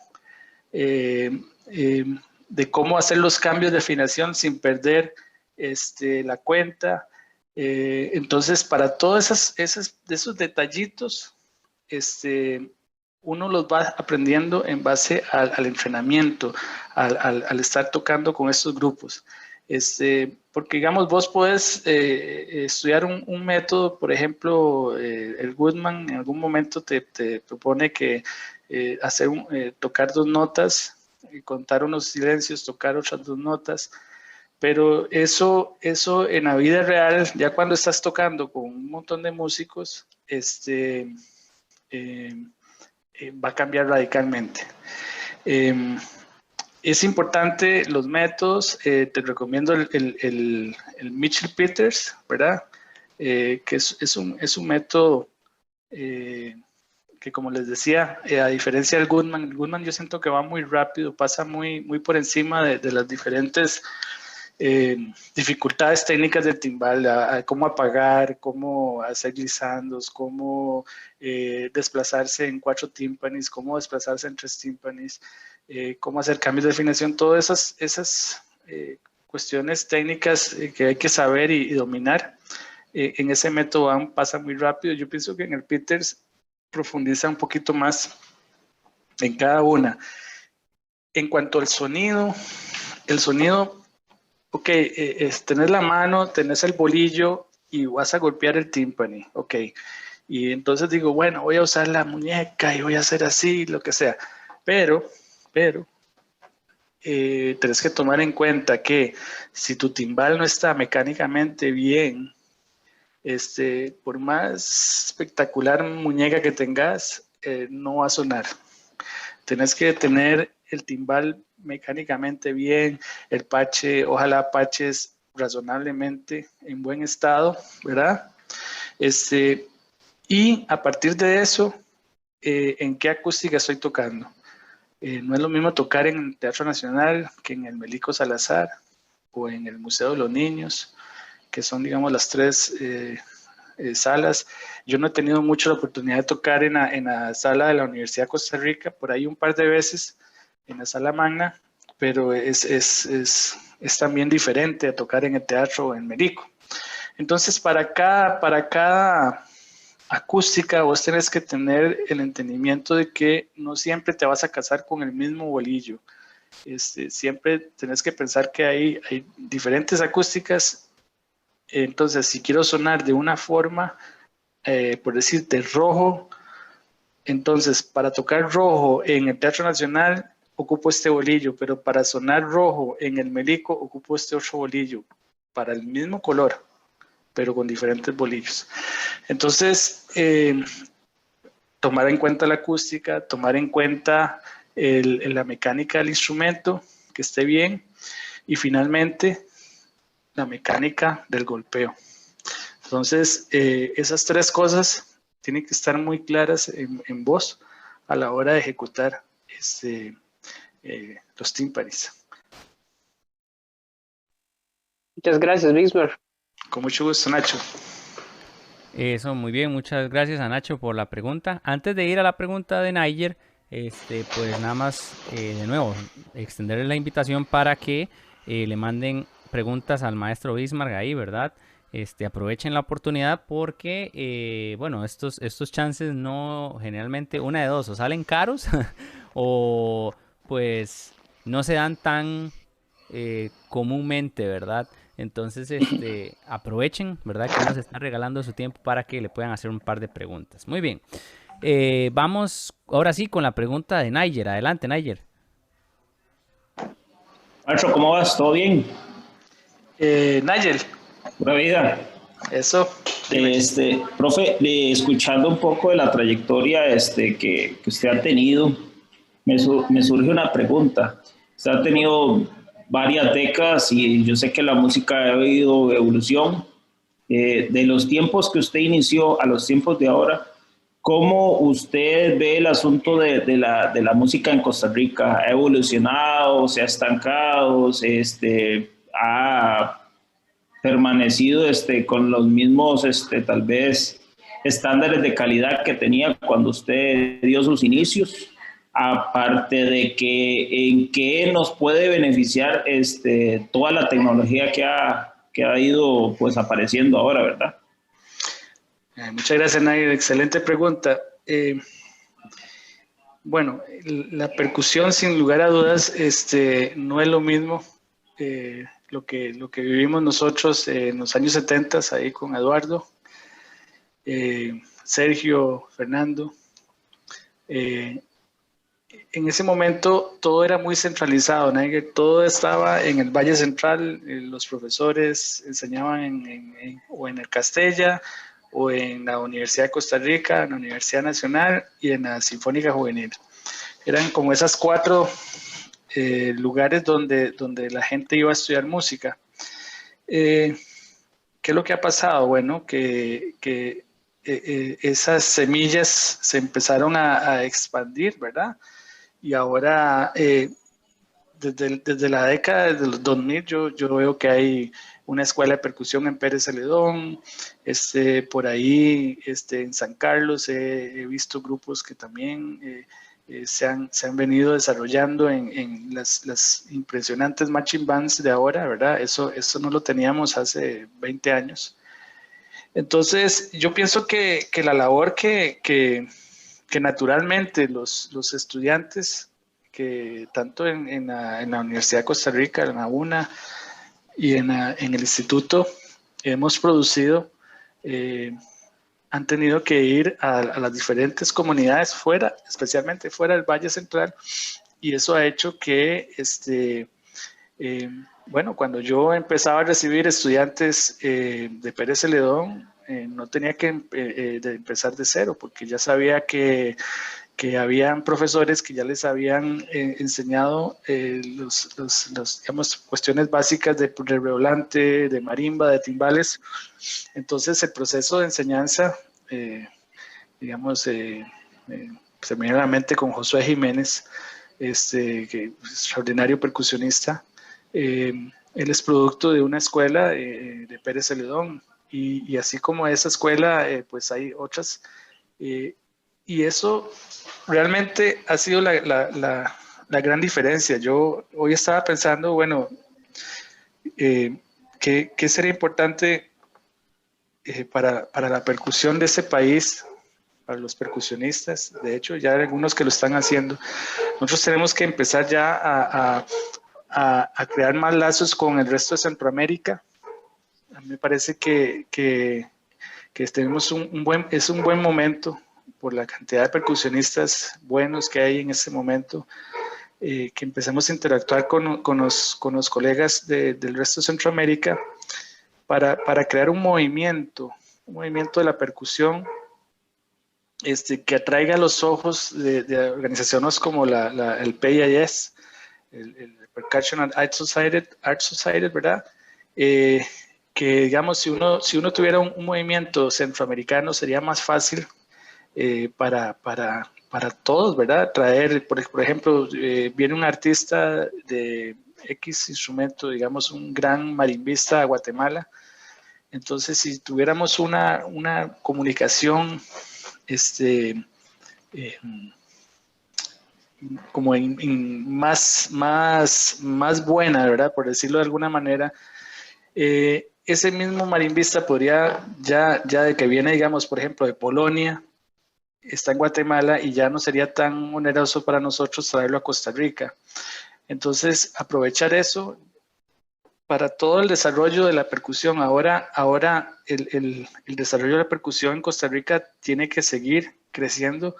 de cómo hacer los cambios de afinación sin perder la cuenta? Entonces, para todos esos detallitos, uno los va aprendiendo en base al entrenamiento, al estar tocando con estos grupos. Porque digamos, vos podés estudiar un método, por ejemplo, el Goodman en algún momento te propone que tocar dos notas, contar unos silencios, tocar otras dos notas, pero eso en la vida real, ya cuando estás tocando con un montón de músicos, va a cambiar radicalmente. Es importante los métodos, te recomiendo el Mitchell Peters, ¿verdad? Que es un método que, como les decía, a diferencia del Goodman, el Goodman yo siento que va muy rápido, pasa muy por encima de las diferentes dificultades técnicas del timbal, a cómo apagar, cómo hacer glissandos, cómo desplazarse en 4 tímpanis, cómo desplazarse en 3 tímpanis, cómo hacer cambios de afinación, todas esas cuestiones técnicas que hay que saber y dominar. En ese método pasa muy rápido. Yo pienso que en el Peters profundiza un poquito más en cada una. En cuanto al sonido, ok, tenés la mano, tenés el bolillo y vas a golpear el tímpani, ok. Y entonces digo, bueno, voy a usar la muñeca y voy a hacer así, lo que sea. Pero tenés que tomar en cuenta que si tu timbal no está mecánicamente bien, por más espectacular muñeca que tengas, no va a sonar. Tenés que tener el timbal mecánicamente bien, el parche, ojalá parches razonablemente en buen estado, ¿verdad? Y a partir de eso, ¿en qué acústica estoy tocando? No es lo mismo tocar en el Teatro Nacional que en el Melico Salazar o en el Museo de los Niños, que son, digamos, las 3 salas. Yo no he tenido mucho la oportunidad de tocar en la sala de la Universidad de Costa Rica, por ahí un par de veces en la sala magna, pero es también diferente a tocar en el teatro o en Melico. Entonces, para cada acústica vos tenés que tener el entendimiento de que no siempre te vas a casar con el mismo bolillo. Siempre tenés que pensar que hay diferentes acústicas. Entonces, si quiero sonar de una forma, por decirte rojo, entonces para tocar rojo en el Teatro Nacional ocupo este bolillo, pero para sonar rojo en el Melico ocupo este otro bolillo, para el mismo color, pero con diferentes bolillos. Entonces, tomar en cuenta la acústica, tomar en cuenta la mecánica del instrumento, que esté bien, y finalmente la mecánica del golpeo. Entonces, esas 3 cosas tienen que estar muy claras en vos a la hora de ejecutar los tímpanis. Muchas gracias, Bismarck. Con mucho gusto, Nacho. Eso, muy bien, muchas gracias a Nacho por la pregunta. Antes de ir a la pregunta de Niger, pues nada más, de nuevo, extenderle la invitación para que le manden preguntas al maestro Bismarck ahí, ¿verdad? Aprovechen la oportunidad porque, bueno, estos chances no, generalmente una de dos, o salen caros o pues no se dan tan comúnmente, ¿verdad? Entonces, aprovechen, ¿verdad? Que nos están regalando su tiempo para que le puedan hacer un par de preguntas. Muy bien. Vamos ahora sí con la pregunta de Niger. Adelante, Niger. Maestro, ¿cómo vas? ¿Todo bien? Nigel. Pura vida. Eso. Profe, escuchando un poco de la trayectoria que usted ha tenido, me surge una pregunta. Usted ha tenido varias décadas y yo sé que la música ha ido evolución. De los tiempos que usted inició a los tiempos de ahora, ¿cómo usted ve el asunto de la música en Costa Rica? ¿Ha evolucionado? ¿Se ha estancado? ¿Ha permanecido con los mismos, tal vez, estándares de calidad que tenía cuando usted dio sus inicios? Aparte de que, ¿en qué nos puede beneficiar toda la tecnología que ha ido pues apareciendo ahora, verdad? Muchas gracias, Nair. Excelente pregunta. Bueno, la percusión, sin lugar a dudas, no es lo mismo lo que vivimos nosotros en los años 70, ahí con Eduardo, Sergio, Fernando, en ese momento todo era muy centralizado, ¿no? Todo estaba en el Valle Central, los profesores enseñaban o en el Castella o en la Universidad de Costa Rica, en la Universidad Nacional y en la Sinfónica Juvenil. Eran como esas cuatro lugares donde la gente iba a estudiar música. ¿Qué es lo que ha pasado? Bueno, que esas semillas se empezaron a expandir, ¿verdad? Y ahora, desde la década de los 2000, yo veo que hay una escuela de percusión en Pérez Celedón, por ahí en San Carlos he visto grupos que también se han venido desarrollando en las impresionantes marching bands de ahora, ¿verdad? Eso no lo teníamos hace 20 años. Entonces, yo pienso que la labor que naturalmente los estudiantes, que tanto en la Universidad de Costa Rica, en la UNA y en el instituto hemos producido, han tenido que ir a las diferentes comunidades fuera, especialmente fuera del Valle Central, y eso ha hecho que, bueno, cuando yo empezaba a recibir estudiantes de Pérez Celedón, no tenía que de empezar de cero, porque ya sabía que habían profesores que ya les habían enseñado digamos, cuestiones básicas de redoblante, de marimba, de timbales. Entonces, el proceso de enseñanza, digamos, se me viene a la mente con Josué Jiménez, que es extraordinario percusionista. Él es producto de una escuela de Pérez Celedón, y así como esa escuela, pues hay otras. Y eso realmente ha sido la gran diferencia. Yo hoy estaba pensando, bueno, ¿qué sería importante para la percusión de ese país, para los percusionistas? De hecho, ya hay algunos que lo están haciendo. Nosotros tenemos que empezar ya a crear más lazos con el resto de Centroamérica. A mí me parece que tenemos es un buen momento por la cantidad de percusionistas buenos que hay en este momento, que empecemos a interactuar con los colegas del resto de Centroamérica para crear un movimiento de la percusión que atraiga los ojos de organizaciones como el PIS, el Percussion Art Society, ¿verdad? Que digamos, si uno tuviera un movimiento centroamericano, sería más fácil para todos, ¿verdad? Traer, por ejemplo, viene un artista de X instrumento, digamos, un gran marimbista a Guatemala. Entonces, si tuviéramos una comunicación como más buena, ¿verdad? Por decirlo de alguna manera, ese mismo marimbista podría, ya de que viene, digamos, por ejemplo, de Polonia, está en Guatemala, y ya no sería tan oneroso para nosotros traerlo a Costa Rica. Entonces, aprovechar eso para todo el desarrollo de la percusión. Ahora el desarrollo de la percusión en Costa Rica tiene que seguir creciendo,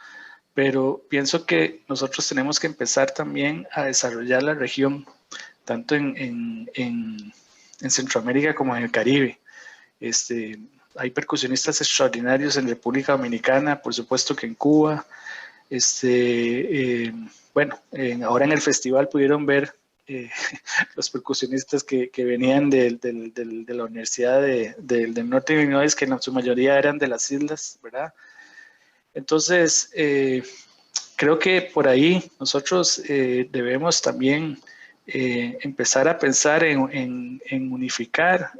pero pienso que nosotros tenemos que empezar también a desarrollar la región, tanto en Centroamérica como en el Caribe. Hay percusionistas extraordinarios en República Dominicana, por supuesto que en Cuba. Bueno, ahora en el festival pudieron ver los percusionistas que venían de la Universidad del Norte de Illinois, que en su mayoría eran de las islas, ¿verdad? Entonces, creo que por ahí nosotros debemos también empezar a pensar en unificar,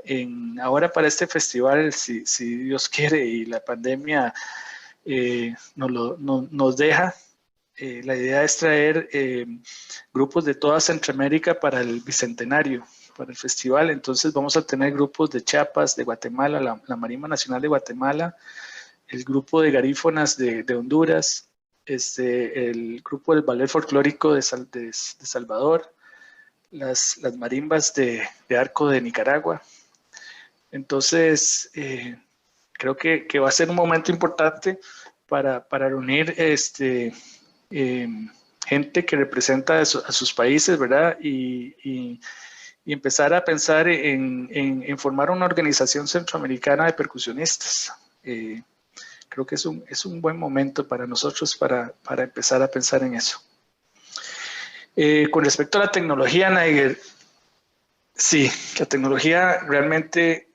ahora para este festival, si Dios quiere y la pandemia nos deja, la idea es traer grupos de toda Centroamérica para el Bicentenario, para el festival. Entonces vamos a tener grupos de Chiapas, de Guatemala, la Marimba Nacional de Guatemala, el grupo de garífonas de Honduras, el grupo del ballet folclórico de Salvador, las marimbas de arco de Nicaragua. Entonces, creo que va a ser un momento importante para reunir gente que representa a sus países, ¿verdad? Y empezar a pensar en formar una organización centroamericana de percusionistas. Creo que es un buen momento para nosotros para empezar a pensar en eso. Con respecto a la tecnología, Niger, sí, la tecnología realmente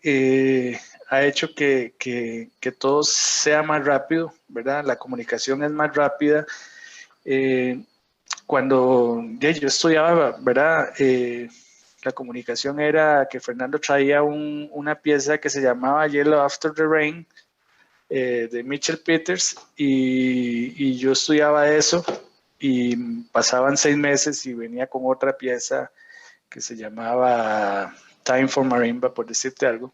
ha hecho que todo sea más rápido, ¿verdad? La comunicación es más rápida. Cuando yo estudiaba, ¿verdad? La comunicación era que Fernando traía una pieza que se llamaba Yellow After the Rain, de Mitchell Peters, y yo estudiaba eso y pasaban 6 meses y venía con otra pieza que se llamaba Time for Marimba, por decirte algo,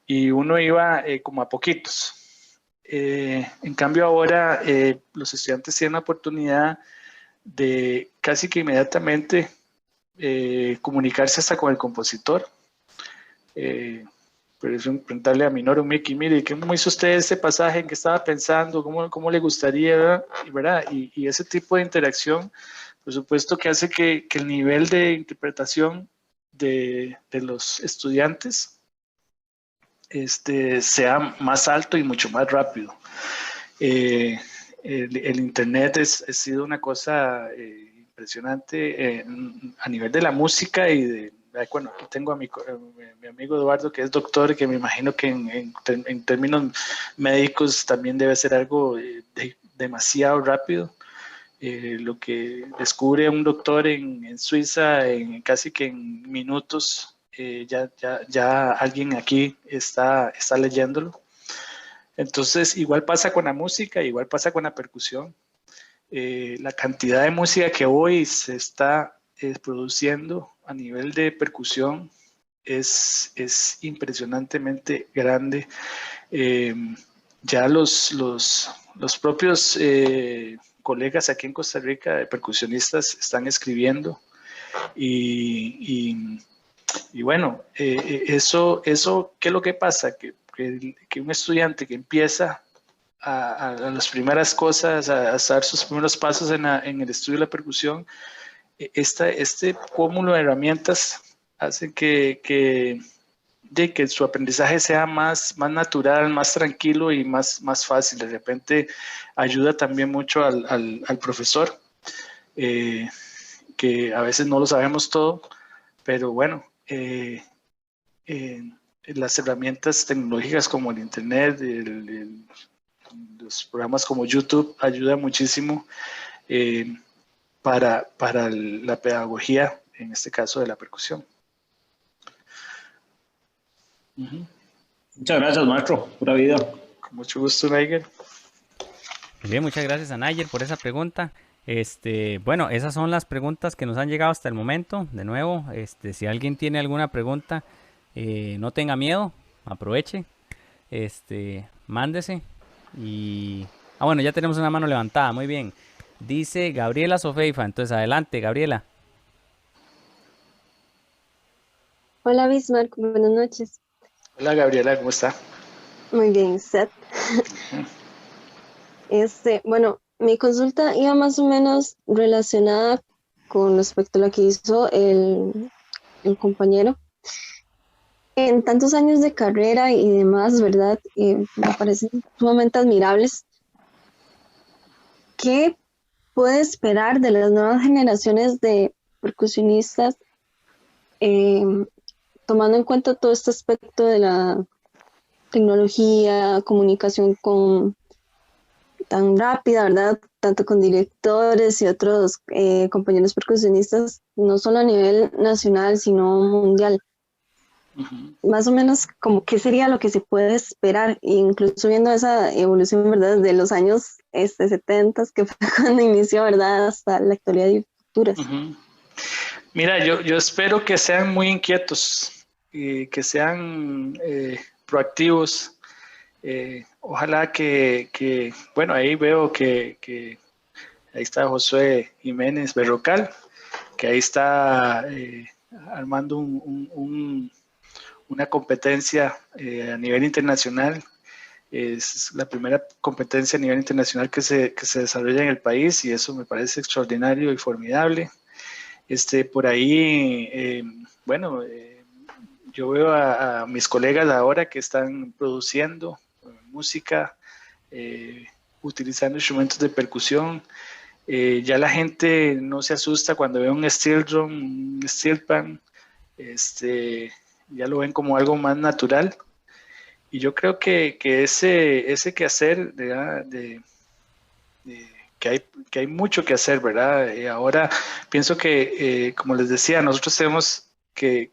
y uno iba como a poquitos. En cambio ahora los estudiantes tienen la oportunidad de casi que inmediatamente comunicarse hasta con el compositor. Pero es preguntarle a Minoru Miki, mire, ¿cómo hizo usted este pasaje? ¿En qué estaba pensando? ¿Cómo le gustaría? ¿Verdad? Y ese tipo de interacción, por supuesto que hace que el nivel de interpretación de los estudiantes sea más alto y mucho más rápido. El Internet ha sido una cosa impresionante a nivel de la música y bueno, aquí tengo a mi amigo Eduardo, que es doctor, y que me imagino que en términos médicos también debe ser algo demasiado rápido. Lo que descubre un doctor en Suiza casi que en minutos, ya alguien aquí está leyéndolo. Entonces, igual pasa con la música, igual pasa con la percusión. La cantidad de música que hoy se está produciendo a nivel de percusión es impresionantemente grande. Ya los propios colegas aquí en Costa Rica de percusionistas están escribiendo y bueno, eso, ¿qué es lo que pasa? Que un estudiante que empieza a las primeras cosas, a dar sus primeros pasos en el estudio de la percusión, este cúmulo de herramientas hace que su aprendizaje sea más natural, más tranquilo y más fácil. De repente ayuda también mucho al profesor, que a veces no lo sabemos todo, pero bueno, las herramientas tecnológicas como el Internet, los programas como YouTube ayudan muchísimo para la pedagogía, en este caso de la percusión. Muchas gracias, maestro. Pura vida. Con mucho gusto, Niger. Bien, muchas gracias a Niger por esa pregunta. Bueno, esas son las preguntas que nos han llegado hasta el momento. De nuevo, si alguien tiene alguna pregunta, no tenga miedo, aproveche, mándese. Y bueno, ya tenemos una mano levantada, muy bien. Dice Gabriela Sofeifa, entonces adelante, Gabriela. Hola Bismarck, buenas noches. Hola, Gabriela, ¿cómo está? Muy bien, Seth. Bueno, mi consulta iba más o menos relacionada con respecto a lo que hizo el compañero. En tantos años de carrera y demás, ¿verdad? Me parecen sumamente admirables. ¿Qué puede esperar de las nuevas generaciones de percusionistas, tomando en cuenta todo este aspecto de la tecnología, comunicación tan rápida, ¿verdad? Tanto con directores y otros compañeros percusionistas, no solo a nivel nacional, sino mundial? Más o menos, como qué sería lo que se puede esperar, incluso viendo esa evolución, ¿verdad? Desde los años 70, que fue cuando inició, ¿verdad? Hasta la actualidad y futuras. Mira, yo espero que sean muy inquietos y que sean proactivos. Ojalá que, bueno, ahí veo que ahí está Josué Jiménez Berrocal, que ahí está armando una competencia a nivel internacional. Es la primera competencia a nivel internacional que se desarrolla en el país y eso me parece extraordinario y formidable. Por ahí, yo veo a mis colegas ahora que están produciendo música, utilizando instrumentos de percusión. Ya la gente no se asusta cuando ve un steel drum, un steel pan, ya lo ven como algo más natural. Y yo creo que ese quehacer, ¿verdad? Que hay mucho que hacer, ¿verdad? Ahora pienso que, como les decía, nosotros tenemos que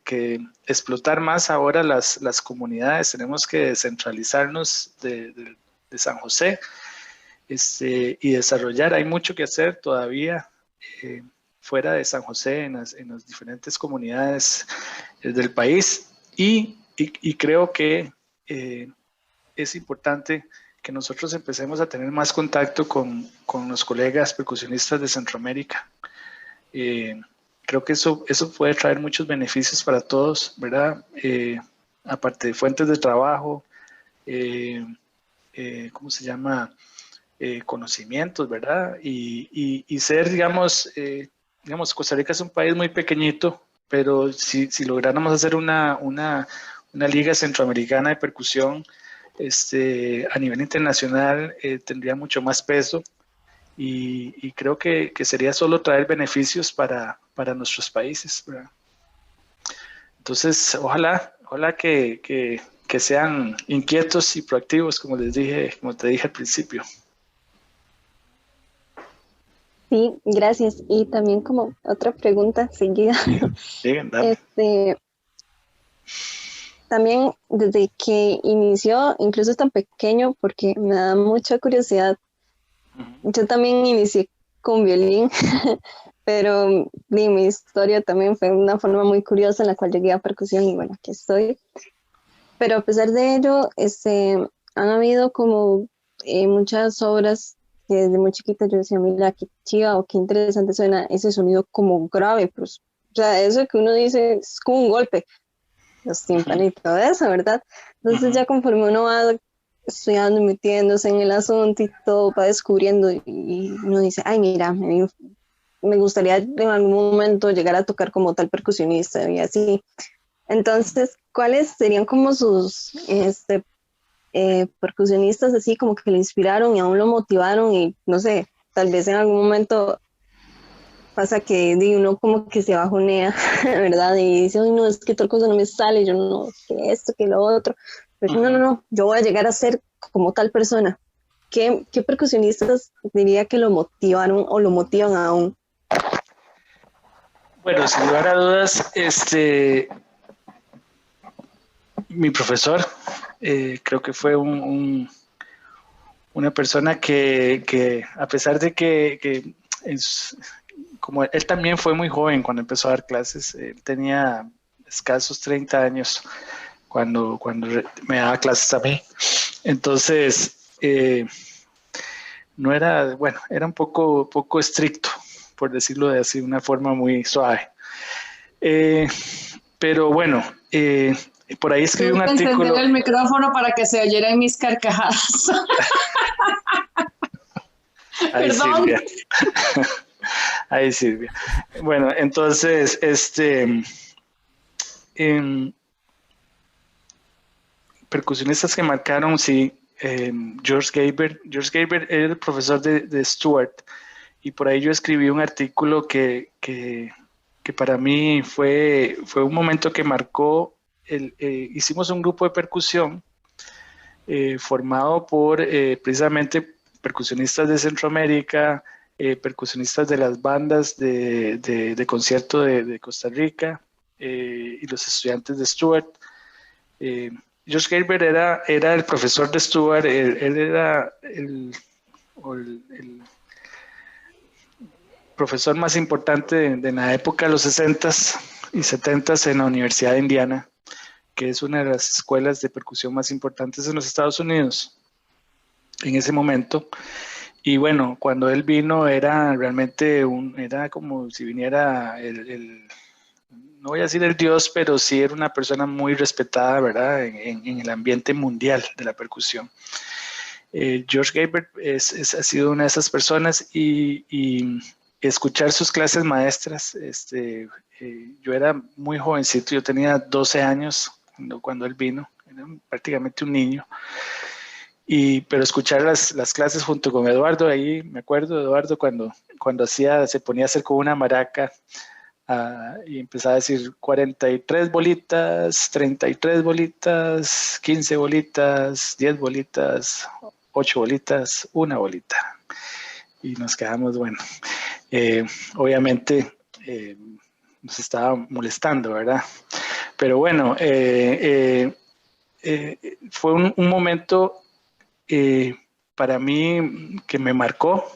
explotar más ahora las comunidades, tenemos que descentralizarnos de San José y desarrollar. Hay mucho que hacer todavía fuera de San José, en las diferentes comunidades del país y creo que es importante que nosotros empecemos a tener más contacto con los colegas percusionistas de Centroamérica. Creo que eso puede traer muchos beneficios para todos, ¿verdad? Aparte de fuentes de trabajo, ¿cómo se llama? Conocimientos, ¿verdad? Y ser, digamos, Costa Rica es un país muy pequeñito, pero si lográramos hacer una liga centroamericana de percusión, a nivel internacional tendría mucho más peso y creo que sería solo traer beneficios para nuestros países, ¿verdad? Entonces, ojalá que sean inquietos y proactivos, como te dije al principio. Sí, gracias. Y también como otra pregunta seguida. Bien, dale. También desde que inició, incluso tan pequeño, porque me da mucha curiosidad. Yo también inicié con violín, pero mi historia también fue una forma muy curiosa en la cual llegué a percusión y bueno, aquí estoy. Pero a pesar de ello, han habido como muchas obras que desde muy chiquita yo decía, mira, qué chiva o qué interesante suena ese sonido como grave, pues, o sea, eso que uno dice es como un golpe, los tímpanos y todo eso, ¿verdad? Entonces ya conforme uno va estudiando y metiéndose en el asunto y todo, va descubriendo y uno dice, ay, mira, a mí me gustaría en algún momento llegar a tocar como tal percusionista y así. Entonces, ¿cuáles serían como sus percusionistas así como que le inspiraron y aún lo motivaron y no sé, tal vez en algún momento pasa que uno como que se bajonea, ¿verdad? Y dice, ay, no, es que tal cosa no me sale, yo no, que esto, que lo otro. Pero no, yo voy a llegar a ser como tal persona. ¿Qué percusionistas diría que lo motivaron o lo motivan aún? Bueno, sin lugar a dudas, mi profesor, creo que fue una persona que a pesar de que como él también fue muy joven cuando empezó a dar clases, él tenía escasos 30 años cuando me daba clases a mí. Entonces, no era, bueno, era un poco estricto, por decirlo de así, una forma muy suave. Pero bueno, por ahí escribí un artículo. Encender el micrófono para que se oyeran mis carcajadas. Ay, Perdón. Silvia. Ay, Silvia. Bueno, entonces, percusionistas que marcaron, sí, George Gaber. George Gaber era el profesor de Stewart y por ahí yo escribí un artículo que para mí fue un momento que marcó. Hicimos un grupo de percusión formado por precisamente percusionistas de Centroamérica, percusionistas de las bandas de concierto de Costa Rica y los estudiantes de Stewart. George Gaber era el profesor de Stewart, él era el profesor más importante de la época de los 60s y 70s en la Universidad de Indiana, que es una de las escuelas de percusión más importantes en los Estados Unidos en ese momento. Y bueno, cuando él vino era realmente era como si viniera no voy a decir el dios, pero sí era una persona muy respetada, ¿verdad? En el ambiente mundial de la percusión. George Gabert ha sido una de esas personas y escuchar sus clases maestras, yo era muy jovencito, yo tenía 12 años cuando él vino, era prácticamente un niño. Pero escuchar las clases junto con Eduardo, ahí me acuerdo de Eduardo cuando se ponía a hacer con una maraca y empezaba a decir 43 bolitas, 33 bolitas, 15 bolitas, 10 bolitas, 8 bolitas, una bolita. Y nos quedamos, bueno, obviamente nos estaba molestando, ¿verdad? Pero bueno, fue un momento para mí que me marcó,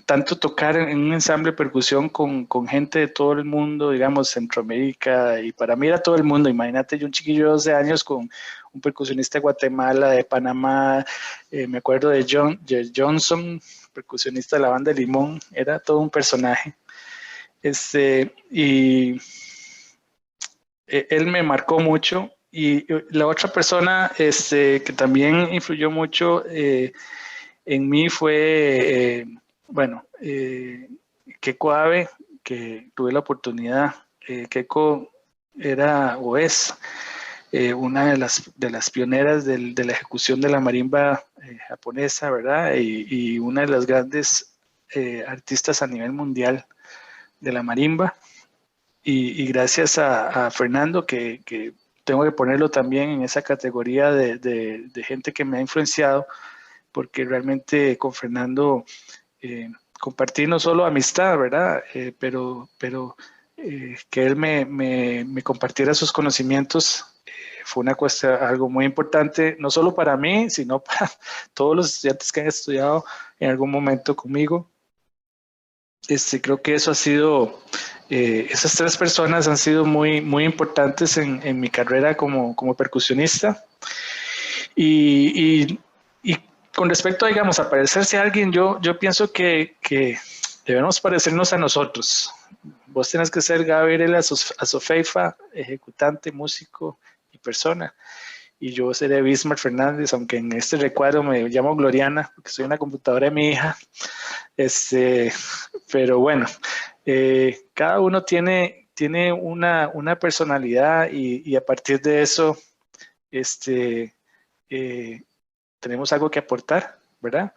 tanto tocar en un ensamble de percusión con gente de todo el mundo, digamos Centroamérica, y para mí era todo el mundo. Imagínate, yo un chiquillo de 12 años con un percusionista de Guatemala, de Panamá, me acuerdo de Johnson, percusionista de la banda Limón, era todo un personaje. Y él me marcó mucho. Y la otra persona que también influyó mucho en mí fue, Keiko Abe, que tuve la oportunidad. Keiko era o es una de las pioneras de la ejecución de la marimba japonesa, ¿verdad? Y una de las grandes artistas a nivel mundial de la marimba. Y gracias a Fernando, que tengo que ponerlo también en esa categoría de gente que me ha influenciado, porque realmente con Fernando compartí no solo amistad, ¿verdad? Pero que él me compartiera sus conocimientos fue algo muy importante, no solo para mí, sino para todos los estudiantes que han estudiado en algún momento conmigo. Creo que eso ha sido, esas tres personas han sido muy, muy importantes en mi carrera como percusionista. Y con respecto, digamos, a parecerse a alguien, yo pienso que debemos parecernos a nosotros. Vos tenés que ser Gabriel Azofeifa, ejecutante, músico y persona. Y yo seré Bismarck Fernández, aunque en este recuadro me llamo Gloriana, porque soy una computadora de mi hija. Pero bueno, cada uno tiene una personalidad y a partir de eso tenemos algo que aportar, ¿verdad?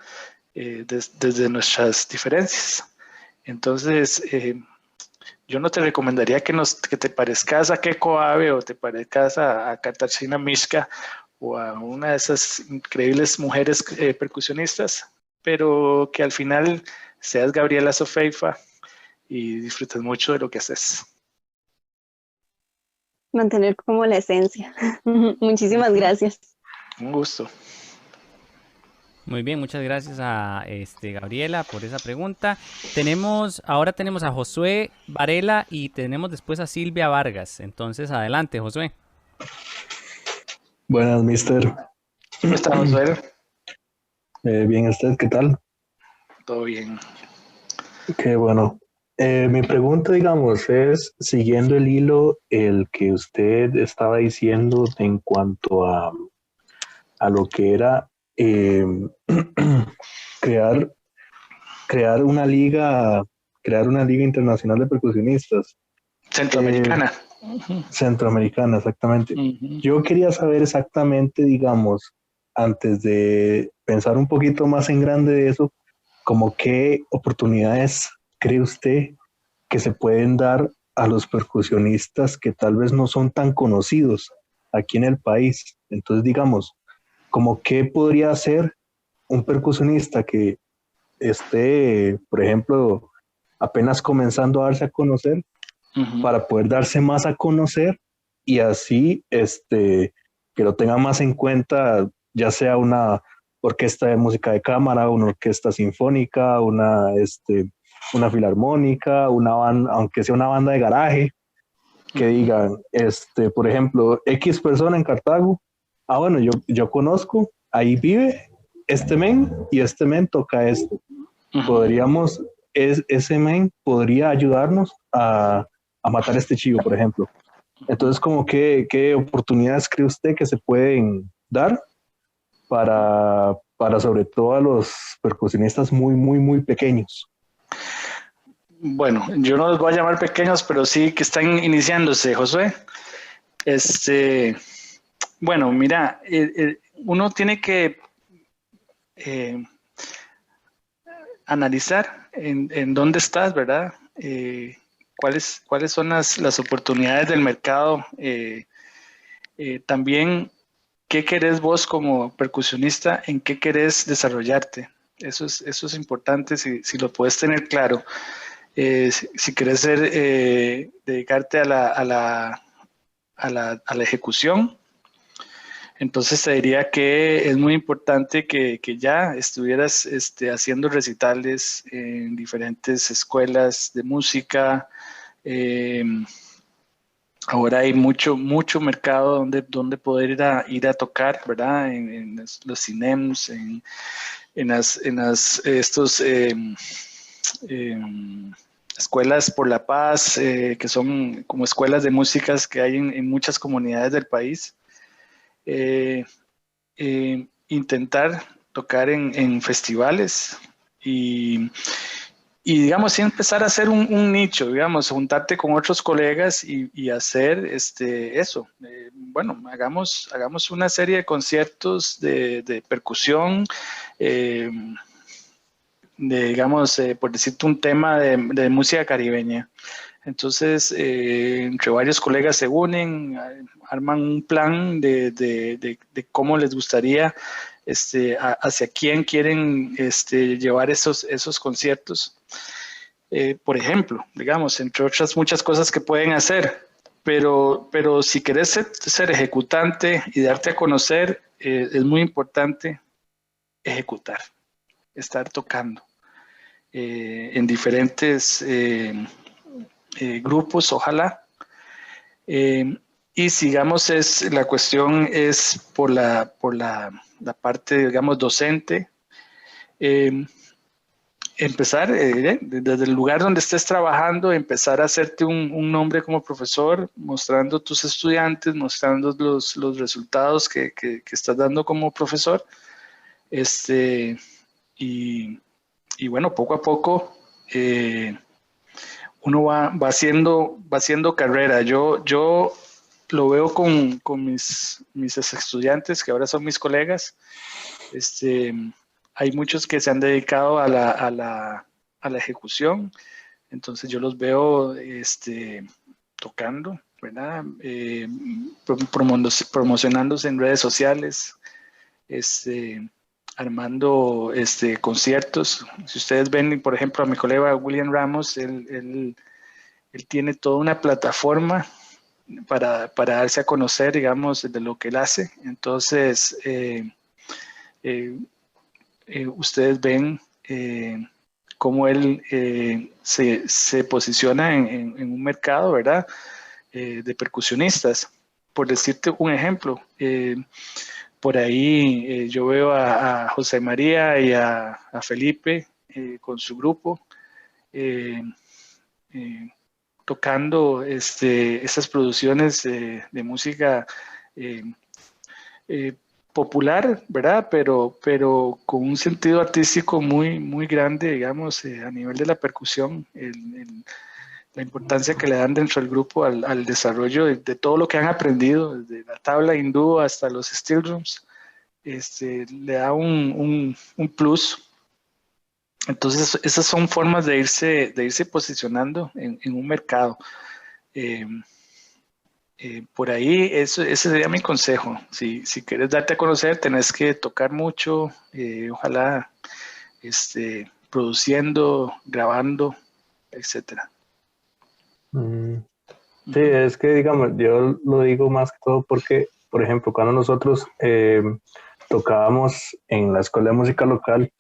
Desde nuestras diferencias. Entonces, yo no te recomendaría que te parezcas a Keiko Abe o te parezcas a Katarzyna Miszka o a una de esas increíbles mujeres percusionistas, pero que al final seas Gabriela Azofeifa y disfrutes mucho de lo que haces. Mantener como la esencia. Muchísimas gracias. Un gusto. Muy bien, muchas gracias a Gabriela por esa pregunta. Ahora tenemos a Josué Varela y tenemos después a Silvia Vargas. Entonces, adelante, Josué. Buenas, mister. ¿Cómo está, Josué? Bien, ¿usted qué tal? Todo bien. Qué bueno. Mi pregunta, digamos, es siguiendo el hilo el que usted estaba diciendo en cuanto a lo que era crear una liga internacional de percusionistas. Centroamericana. Centroamericana, exactamente. Yo quería saber exactamente, digamos, antes de pensar un poquito más en grande de eso, como qué oportunidades cree usted que se pueden dar a los percusionistas que tal vez no son tan conocidos aquí en el país. Entonces, digamos, como qué podría hacer un percusionista que esté, por ejemplo, apenas comenzando a darse a conocer, para poder darse más a conocer y así que lo tenga más en cuenta, ya sea una orquesta de música de cámara, una orquesta sinfónica, una filarmónica, una banda, aunque sea una banda de garaje, que digan, por ejemplo, X persona en Cartago, bueno, yo conozco, ahí vive este men y este men toca esto. Ese men podría ayudarnos a a matar este chivo, por ejemplo. Entonces, como ¿qué oportunidades cree usted que se pueden dar para sobre todo a los percusionistas muy, muy, muy pequeños? Bueno, yo no los voy a llamar pequeños, pero sí que están iniciándose, Josué. Bueno, mira, uno tiene que analizar en dónde estás, ¿verdad? ¿Cuáles son las oportunidades del mercado? También, ¿qué querés vos como percusionista? ¿En qué querés desarrollarte? Eso es importante si lo puedes tener claro. Si querés dedicarte a la ejecución, entonces te diría que es muy importante que ya estuvieras haciendo recitales en diferentes escuelas de música. Ahora hay mucho mercado donde poder ir a tocar, ¿verdad? En los cinemas, estos escuelas por la paz, que son como escuelas de músicas que hay en muchas comunidades del país. Intentar tocar en festivales y digamos, sí empezar a hacer un nicho, digamos, juntarte con otros colegas y hacer eso. Bueno, hagamos una serie de conciertos de percusión, digamos, por decirte un tema de música caribeña. Entonces, entre varios colegas se unen, arman un plan de cómo les gustaría, hacia quién quieren llevar esos conciertos. Por ejemplo, digamos, entre otras muchas cosas que pueden hacer, pero si querés ser ejecutante y darte a conocer, es muy importante ejecutar, estar tocando en diferentes grupos, ojalá. Y sigamos, la cuestión es por la parte, digamos, docente. Empezar desde el lugar donde estés trabajando, empezar a hacerte un nombre como profesor, mostrando a tus estudiantes, mostrando los resultados que estás dando como profesor. Y bueno, poco a poco uno va haciendo carrera. Yo lo veo con mis estudiantes, que ahora son mis colegas. Hay muchos que se han dedicado a la ejecución, entonces yo los veo tocando, ¿verdad? Promocionándose en redes sociales, armando conciertos. Si ustedes ven, por ejemplo, a mi colega William Ramos, él tiene toda una plataforma para darse a conocer, digamos, de lo que él hace. Entonces, ustedes ven cómo él se posiciona en un mercado, ¿verdad? De percusionistas. Por decirte un ejemplo, por ahí yo veo a José María y a Felipe con su grupo tocando estas producciones de música popular, ¿verdad? Pero con un sentido artístico muy, muy grande, digamos, a nivel de la percusión, la importancia que le dan dentro del grupo al desarrollo de todo lo que han aprendido, desde la tabla hindú hasta los steel drums, le da un plus. Entonces, esas son formas de irse posicionando en un mercado. Por ahí, ese sería mi consejo. Si quieres darte a conocer, tenés que tocar mucho, ojalá produciendo, grabando, etcétera. Sí, es que, digamos, yo lo digo más que todo porque, por ejemplo, cuando nosotros tocábamos en la escuela de música local,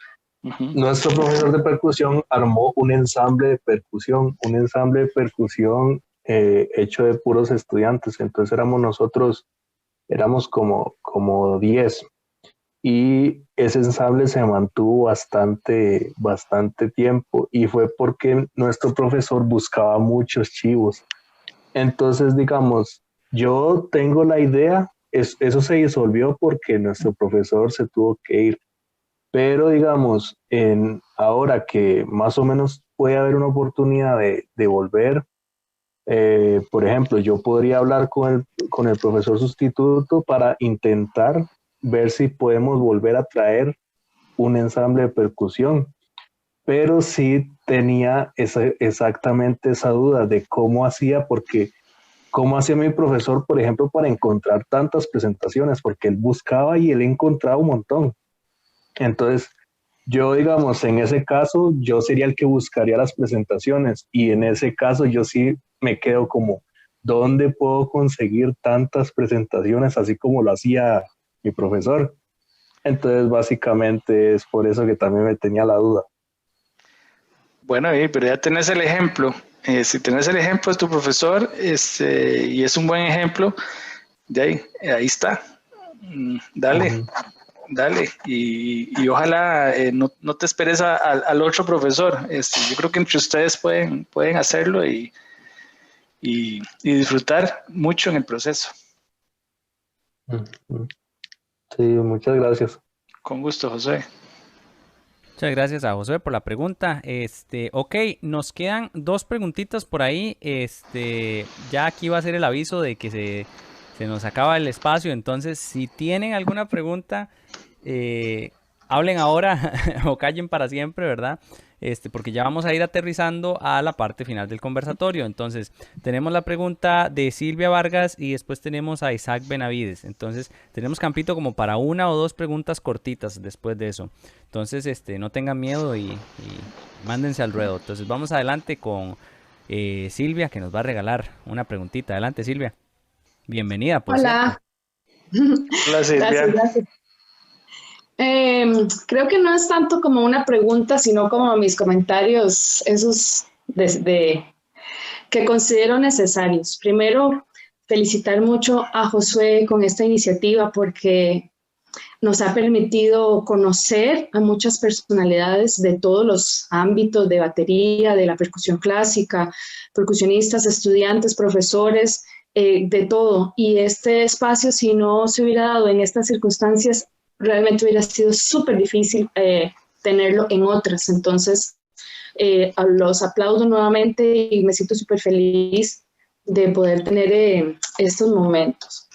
nuestro profesor de percusión armó un ensamble de percusión hecho de puros estudiantes. Entonces éramos como 10, y ese ensamble se mantuvo bastante tiempo, y fue porque nuestro profesor buscaba muchos chivos Entonces, digamos, yo tengo la idea, eso se disolvió porque nuestro profesor se tuvo que ir, pero digamos, ahora que más o menos puede haber una oportunidad de volver, por ejemplo, yo podría hablar con el profesor sustituto para intentar ver si podemos volver a traer un ensamble de percusión, pero sí tenía exactamente esa duda de cómo hacía, porque cómo hacía mi profesor, por ejemplo, para encontrar tantas presentaciones, porque él buscaba y él encontraba un montón. Entonces, yo, digamos, en ese caso, yo sería el que buscaría las presentaciones y en ese caso yo sí me quedo como, ¿dónde puedo conseguir tantas presentaciones así como lo hacía mi profesor? Entonces, básicamente es por eso que también me tenía la duda. Bueno, pero ya tenés el ejemplo. Si tenés el ejemplo de tu profesor, y es un buen ejemplo, de ahí está. Dale, dale. Y ojalá no te esperes al otro profesor. Yo creo que entre ustedes pueden hacerlo y disfrutar mucho en el proceso. Sí, muchas gracias. Con gusto, José. Muchas gracias a José por la pregunta. Ok, nos quedan 2 preguntitas por ahí. Ya aquí va a ser el aviso de que se nos acaba el espacio. Entonces, si tienen alguna pregunta, hablen ahora o callen para siempre, ¿verdad? Porque ya vamos a ir aterrizando a la parte final del conversatorio. Entonces, tenemos la pregunta de Silvia Vargas y después tenemos a Isaac Benavides. Entonces, tenemos campito como para 1 o 2 preguntas cortitas después de eso. Entonces, no tengan miedo y mándense al ruedo. Entonces, vamos adelante con Silvia, que nos va a regalar una preguntita. Adelante, Silvia. Bienvenida, por Hola. Hola, Silvia. Gracias. Creo que no es tanto como una pregunta, sino como mis comentarios, esos que considero necesarios. Primero, felicitar mucho a Josué con esta iniciativa porque nos ha permitido conocer a muchas personalidades de todos los ámbitos de batería, de la percusión clásica, percusionistas, estudiantes, profesores, de todo. Y este espacio, si no se hubiera dado en estas circunstancias, realmente hubiera sido súper difícil tenerlo en otras. Entonces, los aplaudo nuevamente y me siento súper feliz de poder tener estos momentos.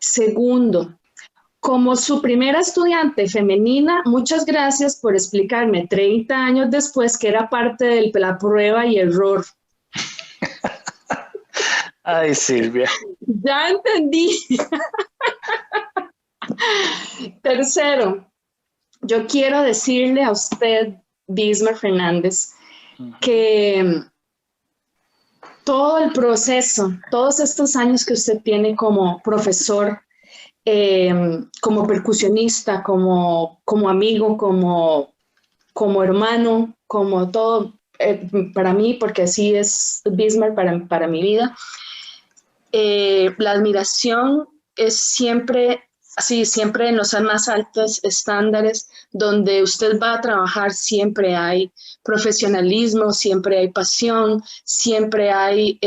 Segundo, como su primera estudiante femenina, muchas gracias por explicarme 30 años después que era parte de la prueba y error. Ay, Silvia. Ya entendí. Tercero, yo quiero decirle a usted, Bismar Fernández, que todo el proceso, todos estos años que usted tiene como profesor, como percusionista, como amigo, como hermano, como todo para mí, porque así es Bismar para mi vida. La admiración es siempre así, siempre en los más altos estándares, donde usted va a trabajar, siempre hay profesionalismo, siempre hay pasión, siempre hay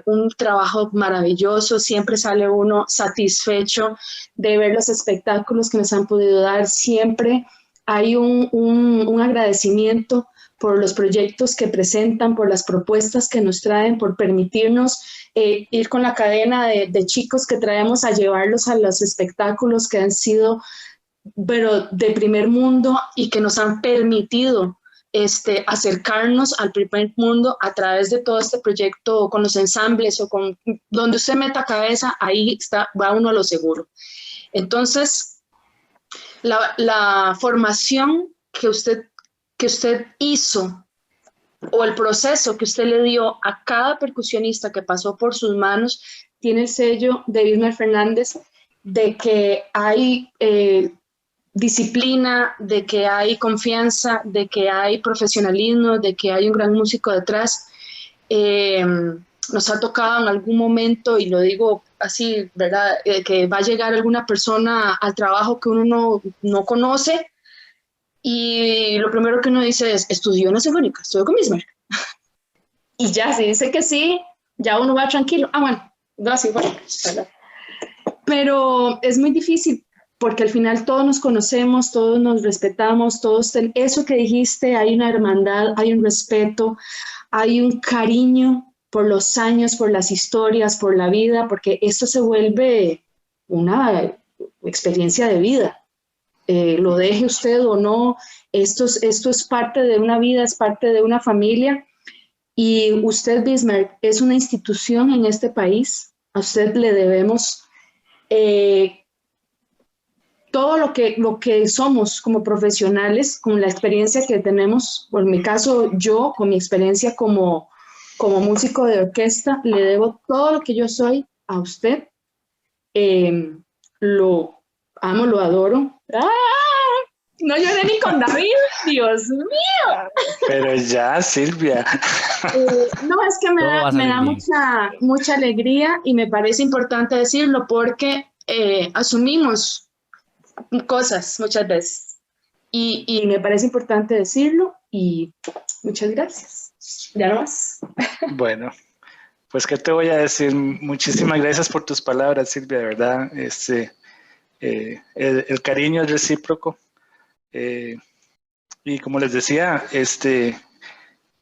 un trabajo maravilloso, siempre sale uno satisfecho de ver los espectáculos que nos han podido dar, siempre hay un agradecimiento por los proyectos que presentan, por las propuestas que nos traen, por permitirnos ir con la cadena de chicos que traemos a llevarlos a los espectáculos que han sido, pero de primer mundo y que nos han permitido acercarnos al primer mundo a través de todo este proyecto con los ensambles o con donde usted meta cabeza, ahí va uno a lo seguro. Entonces, la formación que usted hizo o el proceso que usted le dio a cada percusionista que pasó por sus manos tiene el sello de Bismar Fernández de que hay disciplina, de que hay confianza, de que hay profesionalismo, de que hay un gran músico detrás. Nos ha tocado en algún momento, y lo digo así, ¿verdad?, que va a llegar alguna persona al trabajo que uno no conoce, y lo primero que uno dice es, ¿estudió en la Sinfónica? ¿Estudió con Bismar? Y ya, si dice que sí, ya uno va tranquilo. Ah, bueno, no, así, bueno, ¿verdad? Pero es muy difícil porque al final todos nos conocemos, todos nos respetamos, eso que dijiste, hay una hermandad, hay un respeto, hay un cariño por los años, por las historias, por la vida, porque esto se vuelve una experiencia de vida. Lo deje usted o no, esto es parte de una vida, es parte de una familia. Y usted, Bismarck, es una institución en este país. A usted le debemos todo lo que somos como profesionales, con la experiencia que tenemos. Por mi caso, yo, con mi experiencia como músico de orquesta, le debo todo lo que yo soy a usted. Lo amo, lo adoro. ¡Ah! No lloré ni con David, Dios mío. Pero ya, Silvia. No, es que me da mucha alegría y me parece importante decirlo porque asumimos cosas muchas veces y me parece importante decirlo y muchas gracias. Ya no más. Bueno, pues qué te voy a decir, muchísimas gracias por tus palabras, Silvia, de verdad. El cariño es recíproco. Y como les decía,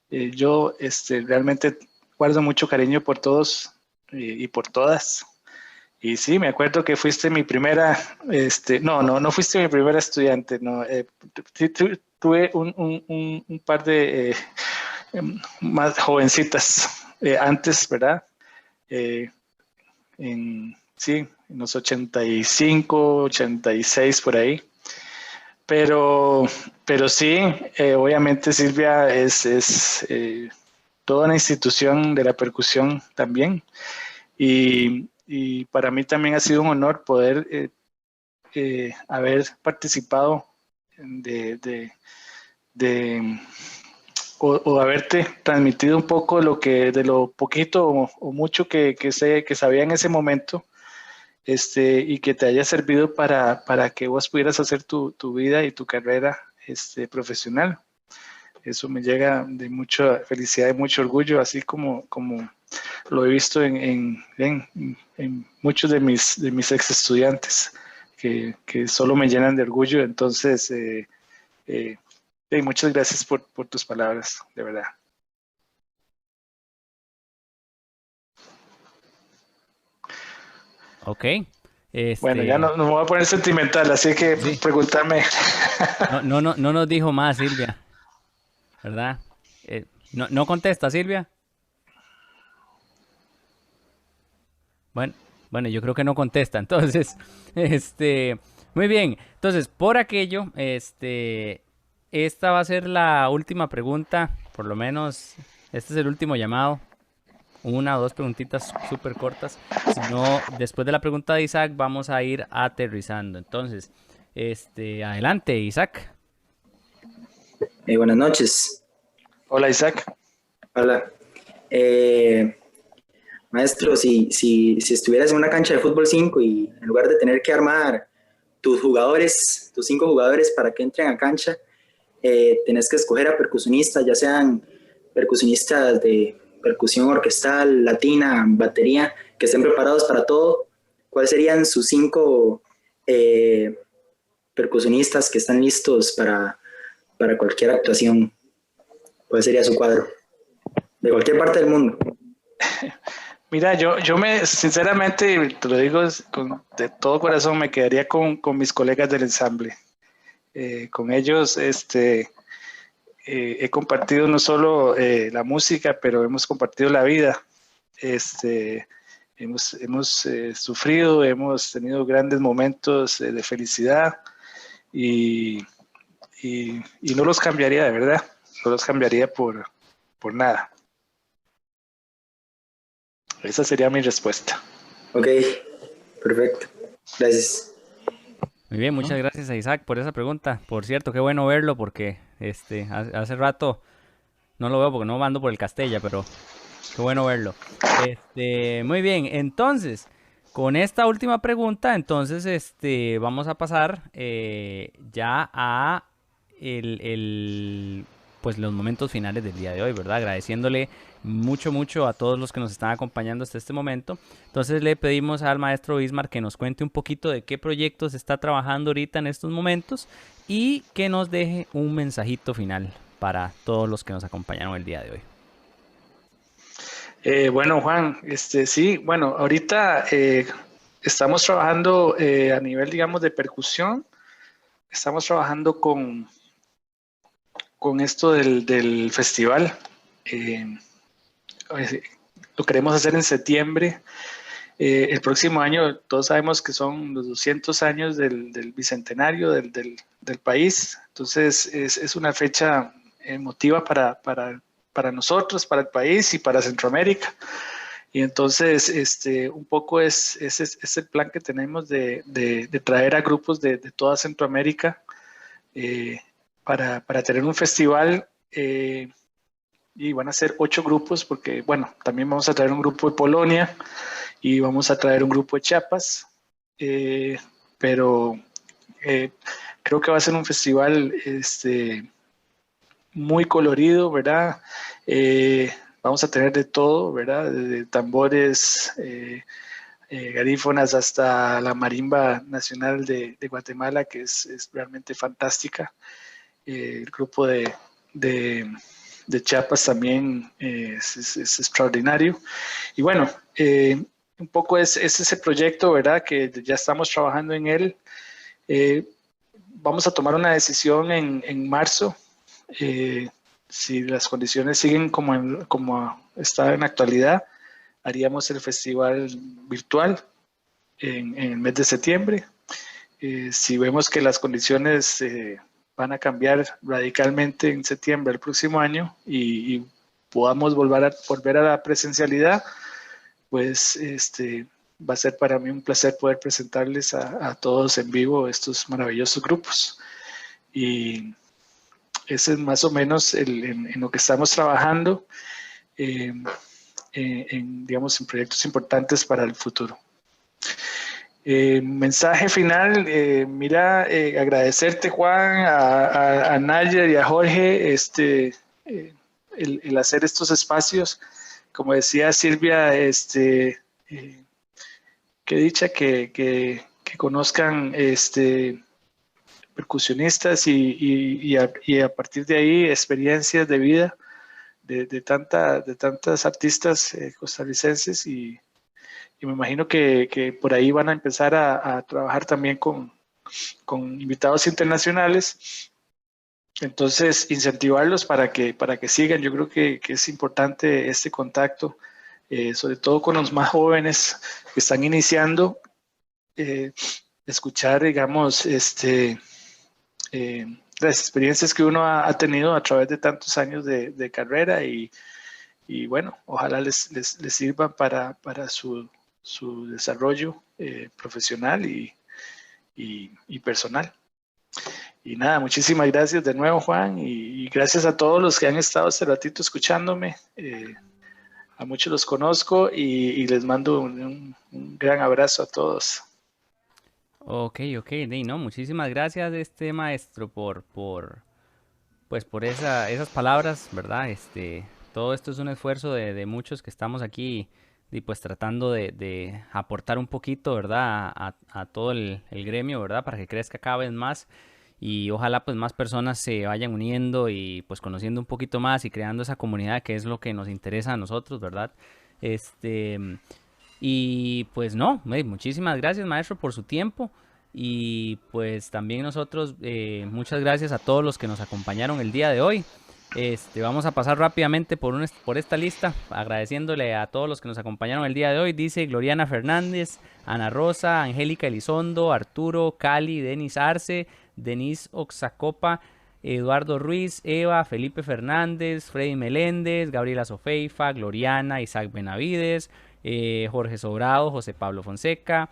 yo realmente guardo mucho cariño por todos y por todas. Y sí, me acuerdo que fuiste mi primera, no fuiste mi primera estudiante, no, tuve un par de más jovencitas antes, ¿verdad? En los 85, 86 por ahí. Pero sí, obviamente Silvia es toda una institución de la percusión también. Y para mí también ha sido un honor poder haber participado o haberte transmitido un poco de lo poquito o mucho que sabía en ese momento. Y que te haya servido para que vos pudieras hacer tu vida y tu carrera profesional. Eso me llega de mucha felicidad y mucho orgullo, así como lo he visto en muchos de mis ex estudiantes, que solo me llenan de orgullo. Entonces, muchas gracias por tus palabras, de verdad. Ok. Bueno, ya no me voy a poner sentimental, así que sí. Pregúntame. No nos dijo más, Silvia, ¿verdad? No contesta, Silvia. Bueno, yo creo que no contesta. Entonces, muy bien. Entonces, por aquello, esta va a ser la última pregunta, por lo menos, este es el último llamado. Una o dos preguntitas súper cortas. Si no, después de la pregunta de Isaac, vamos a ir aterrizando. Entonces, adelante, Isaac. Buenas noches. Hola, Isaac. Hola. Maestro, si estuvieras en una cancha de fútbol 5 y en lugar de tener que armar tus 5 jugadores para que entren a cancha, tenés que escoger a percusionistas, ya sean percusionistas de percusión orquestal, latina, batería, que estén preparados para todo, ¿cuáles serían sus 5 percusionistas que están listos para cualquier actuación? ¿Cuál sería su cuadro? De cualquier parte del mundo. Mira, yo sinceramente, te lo digo de todo corazón, me quedaría con mis colegas del ensamble. Con ellos, he compartido no solo la música, pero hemos compartido la vida. Hemos sufrido, hemos tenido grandes momentos de felicidad y no los cambiaría, de verdad. No los cambiaría por nada. Esa sería mi respuesta. Ok, perfecto. Gracias. Muy bien, muchas gracias a Isaac por esa pregunta. Por cierto, qué bueno verlo porque hace rato no lo veo porque no ando por el Castella, pero qué bueno verlo. Muy bien, entonces, con esta última pregunta, entonces vamos a pasar ya a el pues los momentos finales del día de hoy, ¿verdad? Agradeciéndole mucho a todos los que nos están acompañando hasta este momento. Entonces le pedimos al maestro Bismarck que nos cuente un poquito de qué proyectos está trabajando ahorita en estos momentos y que nos deje un mensajito final para todos los que nos acompañaron el día de hoy. Bueno, Juan, sí, bueno, ahorita estamos trabajando a nivel, digamos, de percusión. Estamos trabajando con esto del festival. Lo queremos hacer en septiembre. El próximo año, todos sabemos que son los 200 años del bicentenario del país. Entonces, es una fecha emotiva para nosotros, para el país y para Centroamérica. Y entonces, un poco es el plan que tenemos de traer a grupos de toda Centroamérica para tener un festival. Y van a ser 8 grupos porque, bueno, también vamos a traer un grupo de Polonia y vamos a traer un grupo de Chiapas. Pero creo que va a ser un festival muy colorido, ¿verdad? Vamos a tener de todo, ¿verdad? Desde tambores, garífonas hasta la marimba nacional de Guatemala, que es realmente fantástica. El grupo de Chiapas también es extraordinario. Y bueno, un poco es ese proyecto, ¿verdad? Que ya estamos trabajando en él. Vamos a tomar una decisión en marzo. Si las condiciones siguen como está en la actualidad, haríamos el festival virtual en el mes de septiembre. Si vemos que las condiciones van a cambiar radicalmente en septiembre del próximo año y podamos volver a la presencialidad, pues va a ser para mí un placer poder presentarles a todos en vivo estos maravillosos grupos. Y ese es más o menos en lo que estamos trabajando, digamos, en proyectos importantes para el futuro. Mensaje final, agradecerte, Juan, a Nayer y a Jorge, el hacer estos espacios. Como decía Silvia, qué dicha que conozcan percusionistas y a partir de ahí experiencias de vida de tantas artistas costarricenses y me imagino que por ahí van a empezar a trabajar también con invitados internacionales. Entonces, incentivarlos para que sigan. Yo creo que es importante este contacto, sobre todo con los más jóvenes que están iniciando, escuchar, digamos, las experiencias que uno ha tenido a través de tantos años de carrera y bueno, ojalá les sirvan para su desarrollo profesional y personal. Y nada, muchísimas gracias de nuevo, Juan, y gracias a todos los que han estado este ratito escuchándome. A muchos los conozco y les mando un gran abrazo a todos. Ok, no, muchísimas gracias, maestro, por esas palabras, ¿verdad? Todo esto es un esfuerzo de muchos que estamos aquí y pues tratando de aportar un poquito, ¿verdad? A todo el gremio, ¿verdad? Para que crezca cada vez más y ojalá pues más personas se vayan uniendo y pues conociendo un poquito más y creando esa comunidad que es lo que nos interesa a nosotros, ¿verdad? Y pues no, muchísimas gracias, maestro, por su tiempo. Y pues también nosotros, muchas gracias a todos los que nos acompañaron el día de hoy. Vamos a pasar rápidamente por esta lista, agradeciéndole a todos los que nos acompañaron el día de hoy. Dice Gloriana Fernández, Ana Rosa, Angélica Elizondo, Arturo, Cali, Denis Arce, Denise Oxacopa, Eduardo Ruiz, Eva, Felipe Fernández, Freddy Meléndez, Gabriela Sofeifa, Gloriana, Isaac Benavides, Jorge Sobrado, José Pablo Fonseca,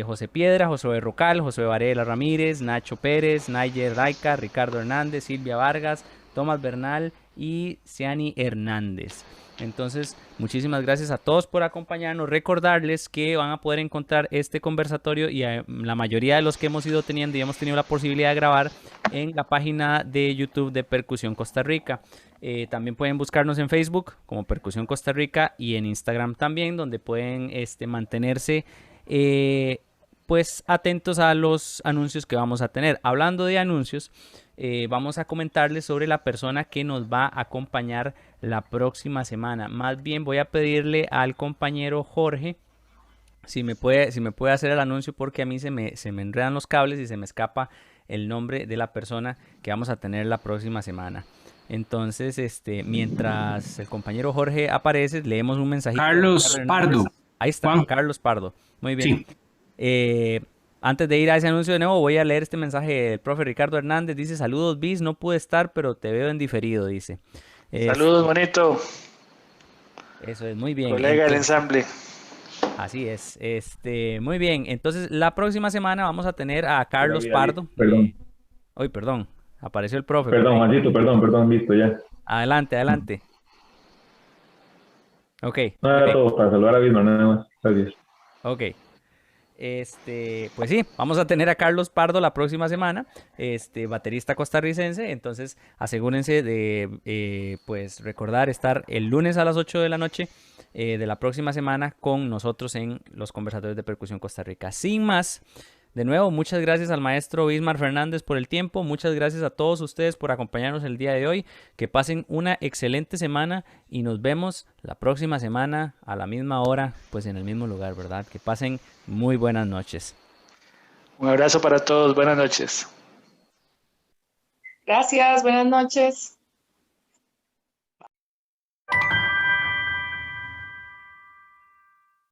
José Piedra, José Rocal, José Varela Ramírez, Nacho Pérez, Nayer Raica, Ricardo Hernández, Silvia Vargas, Tomás Bernal y Ciani Hernández. Entonces, muchísimas gracias a todos por acompañarnos. Recordarles que van a poder encontrar este conversatorio y la mayoría de los que hemos ido teniendo y hemos tenido la posibilidad de grabar en la página de YouTube de Percusión Costa Rica. También pueden buscarnos en Facebook como Percusión Costa Rica y en Instagram también, donde pueden mantenerse pues atentos a los anuncios que vamos a tener. Hablando de anuncios, vamos a comentarles sobre la persona que nos va a acompañar la próxima semana. Más bien voy a pedirle al compañero Jorge si me puede hacer el anuncio, porque a mí se me enredan los cables y se me escapa el nombre de la persona que vamos a tener la próxima semana. Entonces, mientras el compañero Jorge aparece, leemos un mensajito. Carlos Pardo. Ahí está, Juan. Carlos Pardo. Muy bien. Sí. Antes de ir a ese anuncio de nuevo, voy a leer este mensaje del profe Ricardo Hernández. Dice: saludos, Bis, no pude estar, pero te veo en diferido, dice. Saludos, bonito. Eso es, muy bien. Colega del ensamble. Así es. Muy bien. Entonces, la próxima semana vamos a tener a Carlos Pardo. Perdón. Uy, perdón. Apareció el profe. Perdón, Juancito, perdón, listo ya. Adelante. Ok. No era todo, para saludar a Bismarck, nada más. Gracias. Ok. Pues sí, vamos a tener a Carlos Pardo la próxima semana, baterista costarricense. Entonces asegúrense de pues recordar estar el lunes a las 8 de la noche de la próxima semana con nosotros en los conversatorios de Percusión Costa Rica. Sin más, de nuevo, muchas gracias al maestro Bismarck Fernández por el tiempo. Muchas gracias a todos ustedes por acompañarnos el día de hoy. Que pasen una excelente semana y nos vemos la próxima semana a la misma hora, pues en el mismo lugar, ¿verdad? Que pasen muy buenas noches. Un abrazo para todos. Buenas noches. Gracias, buenas noches.